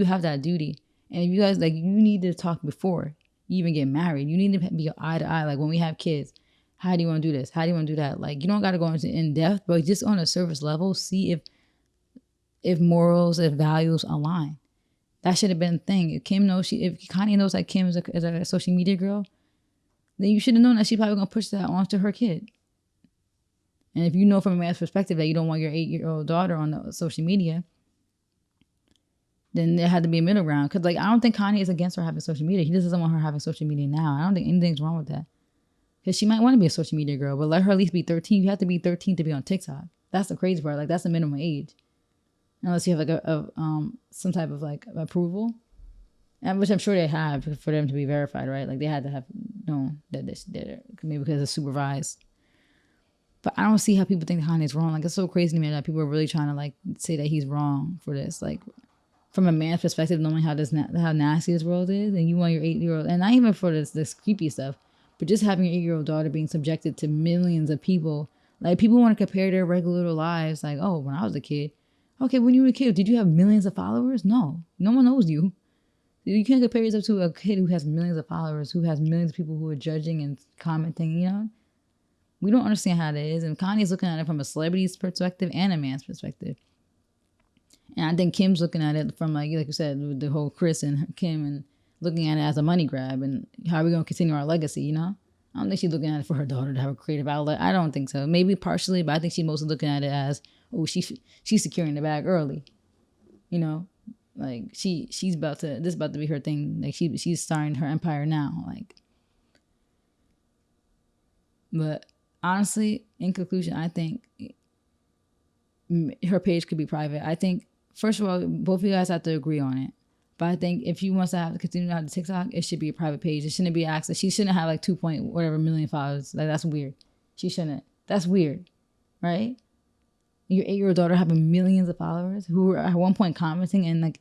have that duty. And if you guys, like, you need to talk before you even get married. You need to be eye to eye. Like, when we have kids, how do you want to do this? How do you want to do that? Like, you don't got to go into in depth, but just on a surface level, see if morals, if values align. That should have been a thing. If Kanye knows that Kim is a social media girl, then you should have known that she's probably gonna push that onto her kid. And if you know from a man's perspective that you don't want your 8-year-old daughter on the social media, then there had to be a middle ground. Because, like, I don't think Kanye is against her having social media. He just doesn't want her having social media now. I don't think anything's wrong with that. Because she might want to be a social media girl, but let her at least be 13. You have to be 13 to be on TikTok. That's the crazy part. Like, that's the minimum age. Unless you have like some type of like approval, and which I'm sure they have for them to be verified, right? Like, they had to have known that this did it, maybe because it's supervised. But I don't see how people think Kanye's wrong. Like, it's so crazy to me that people are really trying to like say that he's wrong for this. Like, from a man's perspective, knowing how nasty this world is, and you want your 8-year-old, and not even for this creepy stuff, but just having your 8-year-old daughter being subjected to millions of people. Like, people want to compare their regular lives. Like, oh, when I was a kid. Okay, when you were a kid, did you have millions of followers? No one knows you. You can't compare yourself to a kid who has millions of followers, who has millions of people who are judging and commenting, you know? We don't understand how that is. And Kanye's looking at it from a celebrity's perspective and a man's perspective. And I think Kim's looking at it from, like you said, with the whole Chris and Kim, and looking at it as a money grab and how are we going to continue our legacy, you know? I don't think she's looking at it for her daughter to have a creative outlet. I don't think so. Maybe partially, but I think she's mostly looking at it as, oh, she's securing the bag early, you know? Like she's about to, this is about to be her thing. Like she's starting her empire now. Like, but honestly, in conclusion, I think her page could be private. I think, first of all, both of you guys have to agree on it. But I think if you want to have to continue to have the TikTok, it should be a private page. It shouldn't be access. She shouldn't have like 2 point whatever million followers. Like, that's weird. She shouldn't. That's weird, right? Your 8-year-old daughter having millions of followers who were at one point commenting, and like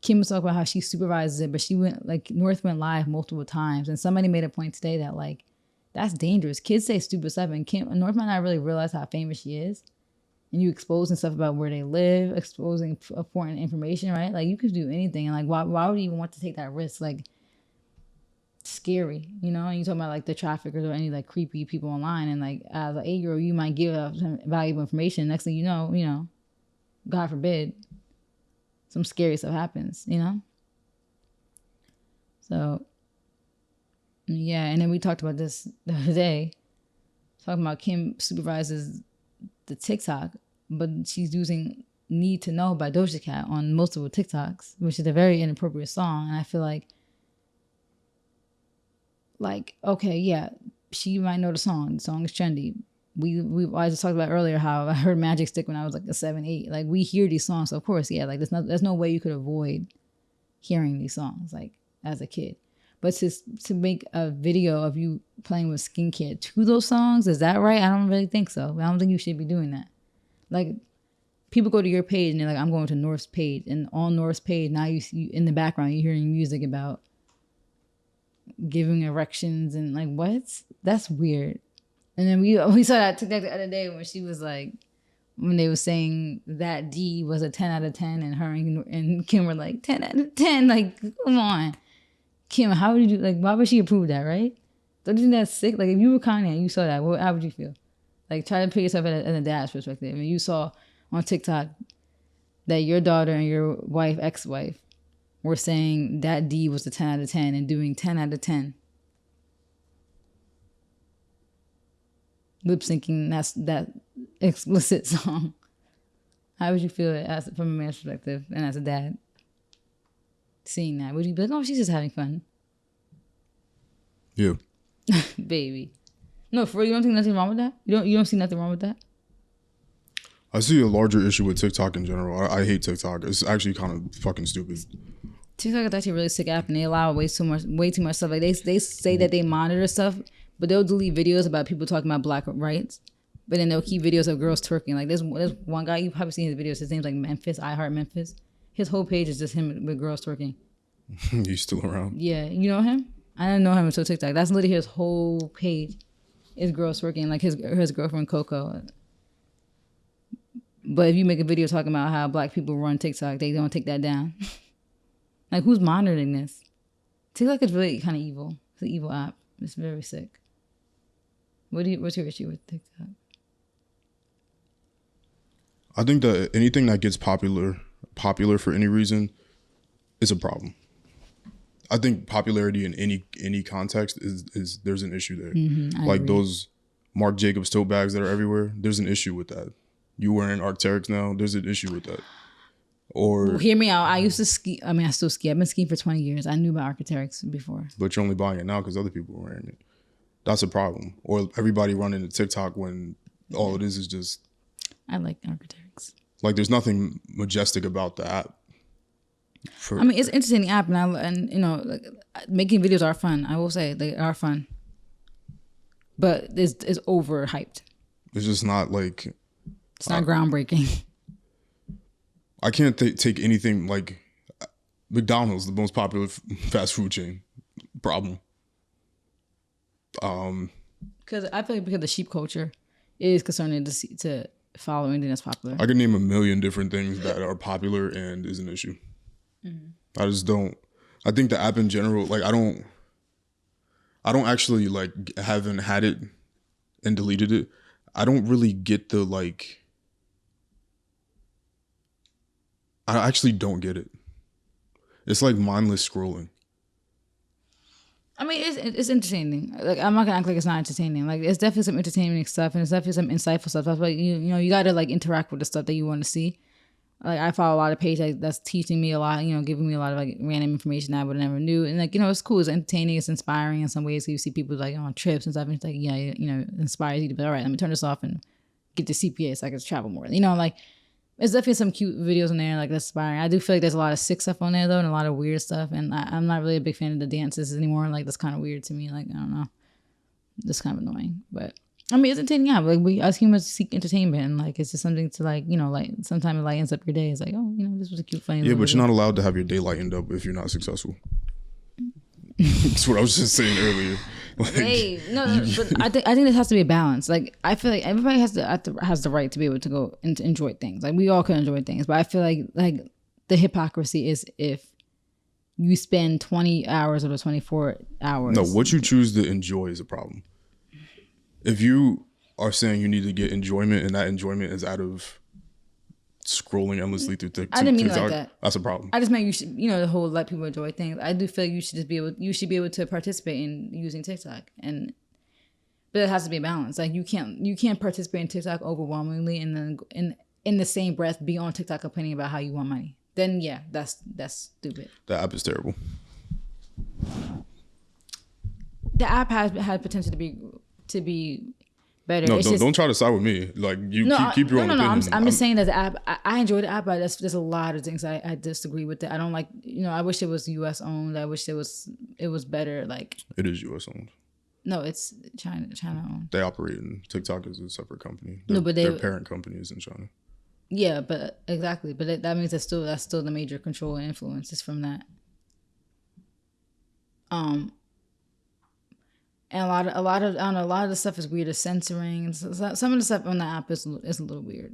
Kim was talking about how she supervises it, but she went, like, North went live multiple times, and somebody made a point today that, like, that's dangerous. Kids say stupid stuff, and North might not really realize how famous she is. And you exposing stuff about where they live, exposing important information, right? Like, you could do anything. And, like, why would you even want to take that risk? Like, scary, you know? And you talking about, like, the traffickers or any, like, creepy people online. And, like, as an 8-year-old, you might give up some valuable information. Next thing you know, God forbid, some scary stuff happens, you know? So, yeah. And then we talked about this the other day. Talking about Kim supervises the TikTok, but she's using Need to Know by Doja Cat on multiple TikToks, which is a very inappropriate song. And I feel like, okay, yeah, she might know the song. The song is trendy. I just talked about earlier how I heard Magic Stick when I was like a 7, 8. Like, we hear these songs, so of course, yeah, like there's no way you could avoid hearing these songs, like, as a kid. But to make a video of you playing with skincare to those songs, is that right? I don't really think so. I don't think you should be doing that. Like, people go to your page and they're like, I'm going to North's page. And on North's page, now you see in the background, you're hearing music about giving erections and, like, what? That's weird. And then we saw that TikTok the other day when she was like, when they were saying that D was a 10 out of 10 and her and Kim were like, 10 out of 10. Like, come on. Kim, how would you do, like, why would she approve that, right? Don't you think that's sick? Like, if you were Kanye and you saw that, how would you feel? Like, try to put yourself in a dad's perspective. I mean, you saw on TikTok that your daughter and your wife, ex-wife, were saying that D was a 10 out of 10 and doing 10 out of 10. Lip syncing that explicit song. How would you feel from a man's perspective and as a dad? Seeing that, would you be like, oh, she's just having fun? Yeah. Baby. No, for real, you don't think nothing wrong with that? You don't see nothing wrong with that? I see a larger issue with TikTok in general. I hate TikTok. It's actually kind of fucking stupid. TikTok is actually a really sick app, and they allow way too much stuff. Like, they say that they monitor stuff, but they'll delete videos about people talking about black rights, but then they'll keep videos of girls twerking. Like, there's one guy, you've probably seen his videos. His name's like Memphis, I Heart Memphis. His whole page is just him with girls twerking. He's still around. Yeah, you know him? I didn't know him until TikTok. That's literally his whole page is girls twerking, like his girlfriend Coco. But if you make a video talking about how black people run TikTok, they don't take that down. Like, who's monitoring this? TikTok is really kind of evil. It's an evil app. It's very sick. What's your issue with TikTok? I think that anything that gets popular for any reason is a problem. I think popularity in any context is there's an issue there. Mm-hmm, like agree. Those Marc Jacobs tote bags that are everywhere, there's an issue with that. You wearing Arc'teryx now, there's an issue with that. Or well, hear me out. I used to ski. I mean, I still ski. I've been skiing for 20 years. I knew about Arc'teryx before. But you're only buying it now because other people are wearing it. That's a problem. Or everybody running to TikTok when all it is just. I like Arc'teryx. Like, there's nothing majestic about the app. I mean, it's an interesting app, and you know, like, making videos are fun. I will say they are fun, but it's overhyped. It's just not like. It's not groundbreaking. I can't take anything like McDonald's, the most popular fast food chain. Problem. Because I feel like because the sheep culture is concerning to follow anything that's popular. I can name a million different things that are popular and is an issue. Mm-hmm. I just don't. I think the app in general, like I don't actually like haven't had it and deleted it. I don't really get the like. I actually don't get it. It's like mindless scrolling. I mean, it's entertaining. Like, I'm not gonna act like it's not entertaining. Like, it's definitely some entertaining stuff, and it's definitely some insightful stuff. That's why you know you gotta like interact with the stuff that you want to see. Like, I follow a lot of pages that's teaching me a lot, you know, giving me a lot of like random information I would have never knew, and like, you know, it's cool, it's entertaining, it's inspiring in some ways. So you see people like on trips and stuff, and it's like, yeah, you know, it inspires you to be all right. Let me turn this off and get the CPA so I can travel more. You know, like. There's definitely some cute videos in there, like that's inspiring. I do feel like there's a lot of sick stuff on there though, and a lot of weird stuff. And I'm not really a big fan of the dances anymore. Like that's kind of weird to me. Like I don't know, that's kind of annoying. But I mean, it's entertaining. Yeah, like we as humans seek entertainment, and like it's just something to like, you know, like sometimes it lightens up your day. It's like, oh, you know, this was a cute, funny. Yeah, but you're not allowed to have your day lightened up if you're not successful. That's what I was just saying earlier. Like, hey, no, but I think it has to be a balance. Like I feel like everybody has the right to be able to go and to enjoy things. Like we all can enjoy things, but I feel like the hypocrisy is if you spend 20 hours or 24 hours. No, what you choose to enjoy is a problem. If you are saying you need to get enjoyment and that enjoyment is out of scrolling endlessly through TikTok, I didn't mean it like that. That's a problem. I just meant you should, you know, the whole let people enjoy things. I do feel like you should be able to participate in using TikTok, but it has to be a balance. Like you can't participate in TikTok overwhelmingly and then in the same breath be on TikTok complaining about how you want money. Then yeah, that's stupid. The app is terrible. The app has potential to be better. No, don't try to side with me. Like keep your own opinion. I'm just saying that the app. I enjoy the app, but there's a lot of things I disagree with it. I don't like. You know, I wish it was U.S. owned. I wish it was better. Like it is U.S. owned. No, it's China owned. They operate in TikTok is a separate company. But their parent company is in China. Yeah, but exactly. But that means that's still the major control and influence is from that. And a lot of I don't know, a lot of the stuff is weird. The censoring, some of the stuff on the app is a little weird.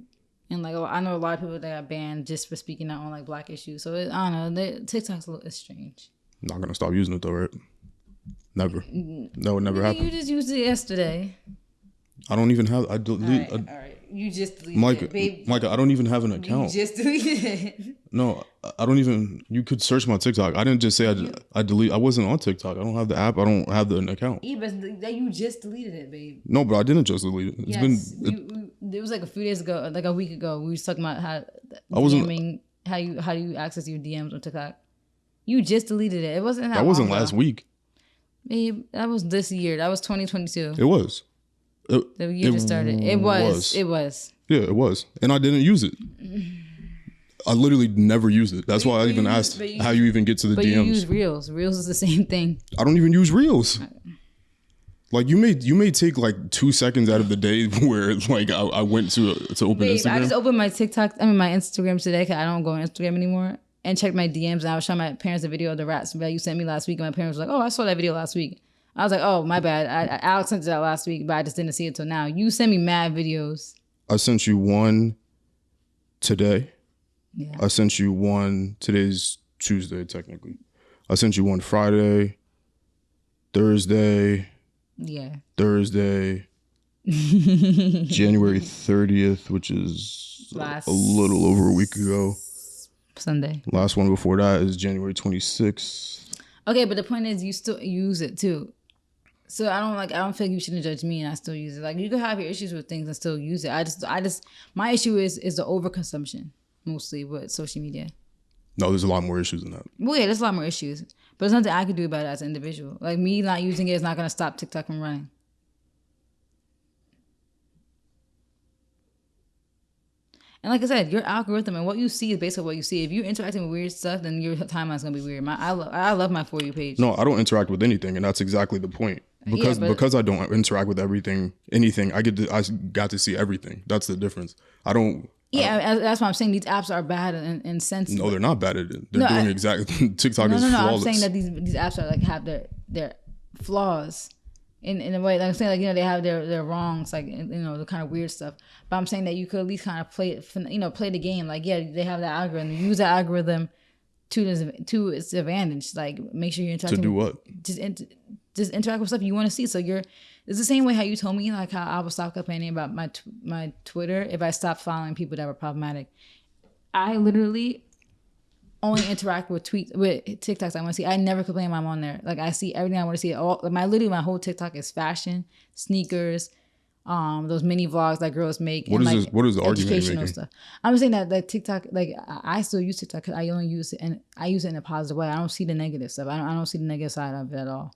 And like I know a lot of people that got banned just for speaking out on like black issues. So I don't know, TikTok's it's strange. I'm not gonna stop using it though, right? Never. No, it never happened. You just used it yesterday. I don't even have. I delete. All right. You just deleted it, babe. Micah, I don't even have an account. You just deleted it. No, I don't even. You could search my TikTok. I didn't just say I delete. I wasn't on TikTok. I don't have the app. I don't have an account. Yeah, but you just deleted it, babe. No, but I didn't just delete it. It was like a few days ago, like a week ago. We was talking about how you access your DMs on TikTok. You just deleted it. It wasn't that wasn't last week. Babe, that was this year. That was 2022. It was. The year just started. It was. Yeah, it was. And I didn't use it. I literally never used it. That's why I even asked how you even get to the DMs. But you use Reels. Reels is the same thing. I don't even use Reels. Like you may take like 2 seconds out of the day where like I went to open Instagram. I just opened my my Instagram today because I don't go on Instagram anymore, and checked my DMs. And I was showing my parents a video of the rats that you sent me last week, and my parents were like, "Oh, I saw that video last week." I was like, "Oh, my bad. Alex sent it out last week, but I just didn't see it till now." You sent me mad videos. I sent you one today. Yeah. I sent you one. Today's Tuesday, technically. I sent you one Friday, Thursday. Yeah. Thursday. January 30th, which is a little over a week ago. Sunday. Last one before that is January 26th. Okay, but the point is you still use it too. So I don't feel like you shouldn't judge me and I still use it. Like you can have your issues with things and still use it. I just my issue is the overconsumption mostly with social media. No, there's a lot more issues than that. Well, yeah, there's a lot more issues. But there's nothing I can do about it as an individual. Like me not using it is not gonna stop TikTok from running. And like I said, your algorithm and what you see is based on what you see. If you're interacting with weird stuff, then your timeline's gonna be weird. I love my For You page. No, I don't interact with anything, and that's exactly the point. Because I don't interact with anything, I got to see everything. That's the difference. That's why I'm saying these apps are bad and sensitive. No, they're not bad at it. They're doing exactly. TikTok is flawless. I'm saying that these apps are like have their flaws. In a way, like I'm saying, like, you know, they have their wrongs, like, you know, the kind of weird stuff. But I'm saying that you could at least kind of play the game. Like, yeah, they have that algorithm. Use the algorithm to its advantage. Like, make sure you're interacting. To do what? Just interact with stuff you want to see. So it's the same way how you told me, like, how I would stop complaining about my Twitter if I stopped following people that were problematic. I literally only interact with TikToks I want to see. I never complain when I'm on there. Like, I see everything I want to see. My whole TikTok is fashion, sneakers, those mini vlogs that girls make. What is the argument you're making? Stuff. I'm saying that TikTok, like, I still use TikTok because I only use it, and I use it in a positive way. I don't see the negative stuff. I don't see the negative side of it at all.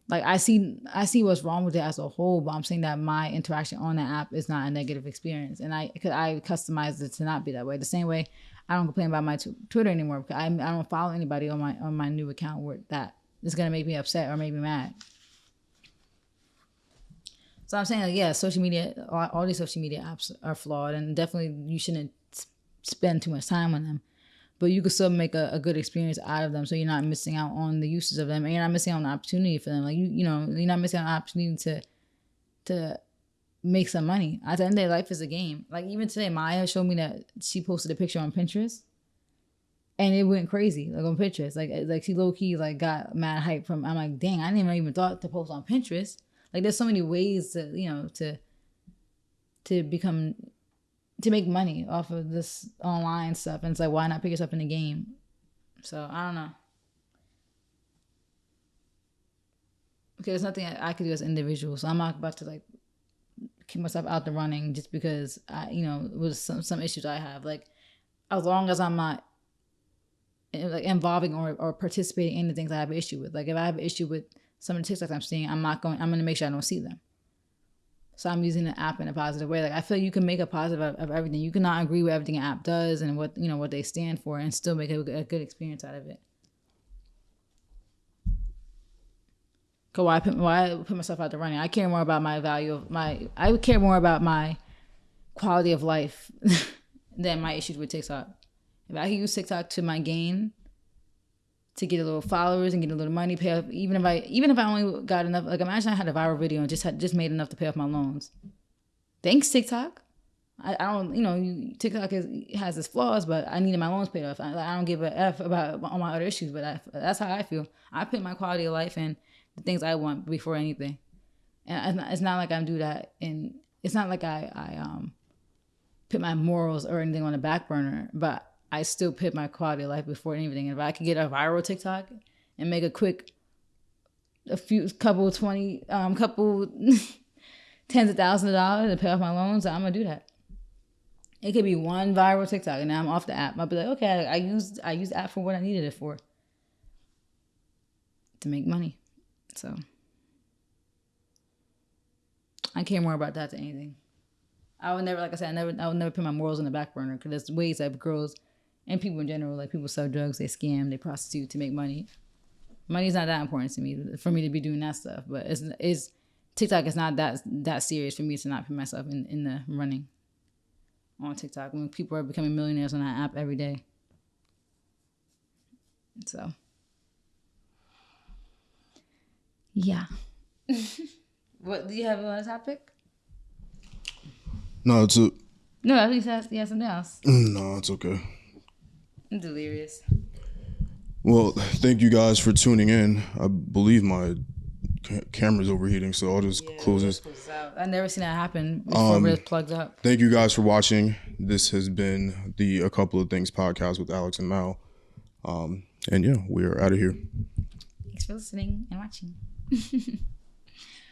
Like, I see what's wrong with it as a whole, but I'm saying that my interaction on the app is not a negative experience, and I customized it to not be that way. The same way I don't complain about my Twitter anymore because I don't follow anybody on my new account where that is gonna make me upset or make me mad. So I'm saying, like, yeah, social media, all these social media apps are flawed, and definitely you shouldn't spend too much time on them. But you could still make a good experience out of them, so you're not missing out on the uses of them, and you're not missing out on the opportunity for them. Like, you're not missing out on the opportunity to make some money. At the end of the day, life is a game. Like, even today, Maya showed me that she posted a picture on Pinterest, and it went crazy, like, on Pinterest. Like she low key, like, got mad hype from. I'm like, dang, I didn't even thought to post on Pinterest. Like, there's so many ways to make money off of this online stuff. And it's like, why not pick yourself in the game? So, I don't know. Okay, there's nothing I could do as an individual. So I'm not about to, like, keep myself out the running just because with some issues I have. Like, as long as I'm not, like, involving or participating in the things I have an issue with. Like, if I have an issue with some of the TikToks I'm seeing, I'm going to make sure I don't see them. So I'm using the app in a positive way. Like, I feel you can make a positive of everything. You cannot agree with everything an app does and what they stand for, and still make a good experience out of it. Cause why put myself out the running? I care more about I would care more about my quality of life than my issues with TikTok. If I could use TikTok to my gain, to get a little followers and get a little money, pay off. Even if I only got enough, like, imagine I had a viral video and just made enough to pay off my loans. Thanks, TikTok. I don't, TikTok has its flaws, but I needed my loans paid off. I don't give a F about all my other issues, but that's how I feel. I put my quality of life and the things I want before anything. And it's not like I do that, and it's not like I put my morals or anything on the back burner, but I still put my quality of life before anything. And if I could get a viral TikTok and make couple tens of thousands of dollars to pay off my loans, I'm gonna do that. It could be one viral TikTok and now I'm off the app. I'll be like, okay, I used the app for what I needed it for, to make money. So I care more about that than anything. I would never, like I said, I would never put my morals in the back burner, because there's ways that girls and people in general, like, people sell drugs, they scam, they prostitute to make money. Money's not that important to me, for me to be doing that stuff. But it's TikTok is not that serious for me to not put myself in the running on TikTok when people are becoming millionaires on that app every day. So, yeah. What, do you have another topic? No, it's No, at least you have something else. No, it's okay. I'm delirious. Well, thank you guys for tuning in. I believe my camera's overheating, so I'll just close this. I've never seen that happen before it's plugged up. Thank you guys for watching. This has been the A Couple of Things podcast with Alex and Mal. And yeah, we're out of here. Thanks for listening and watching.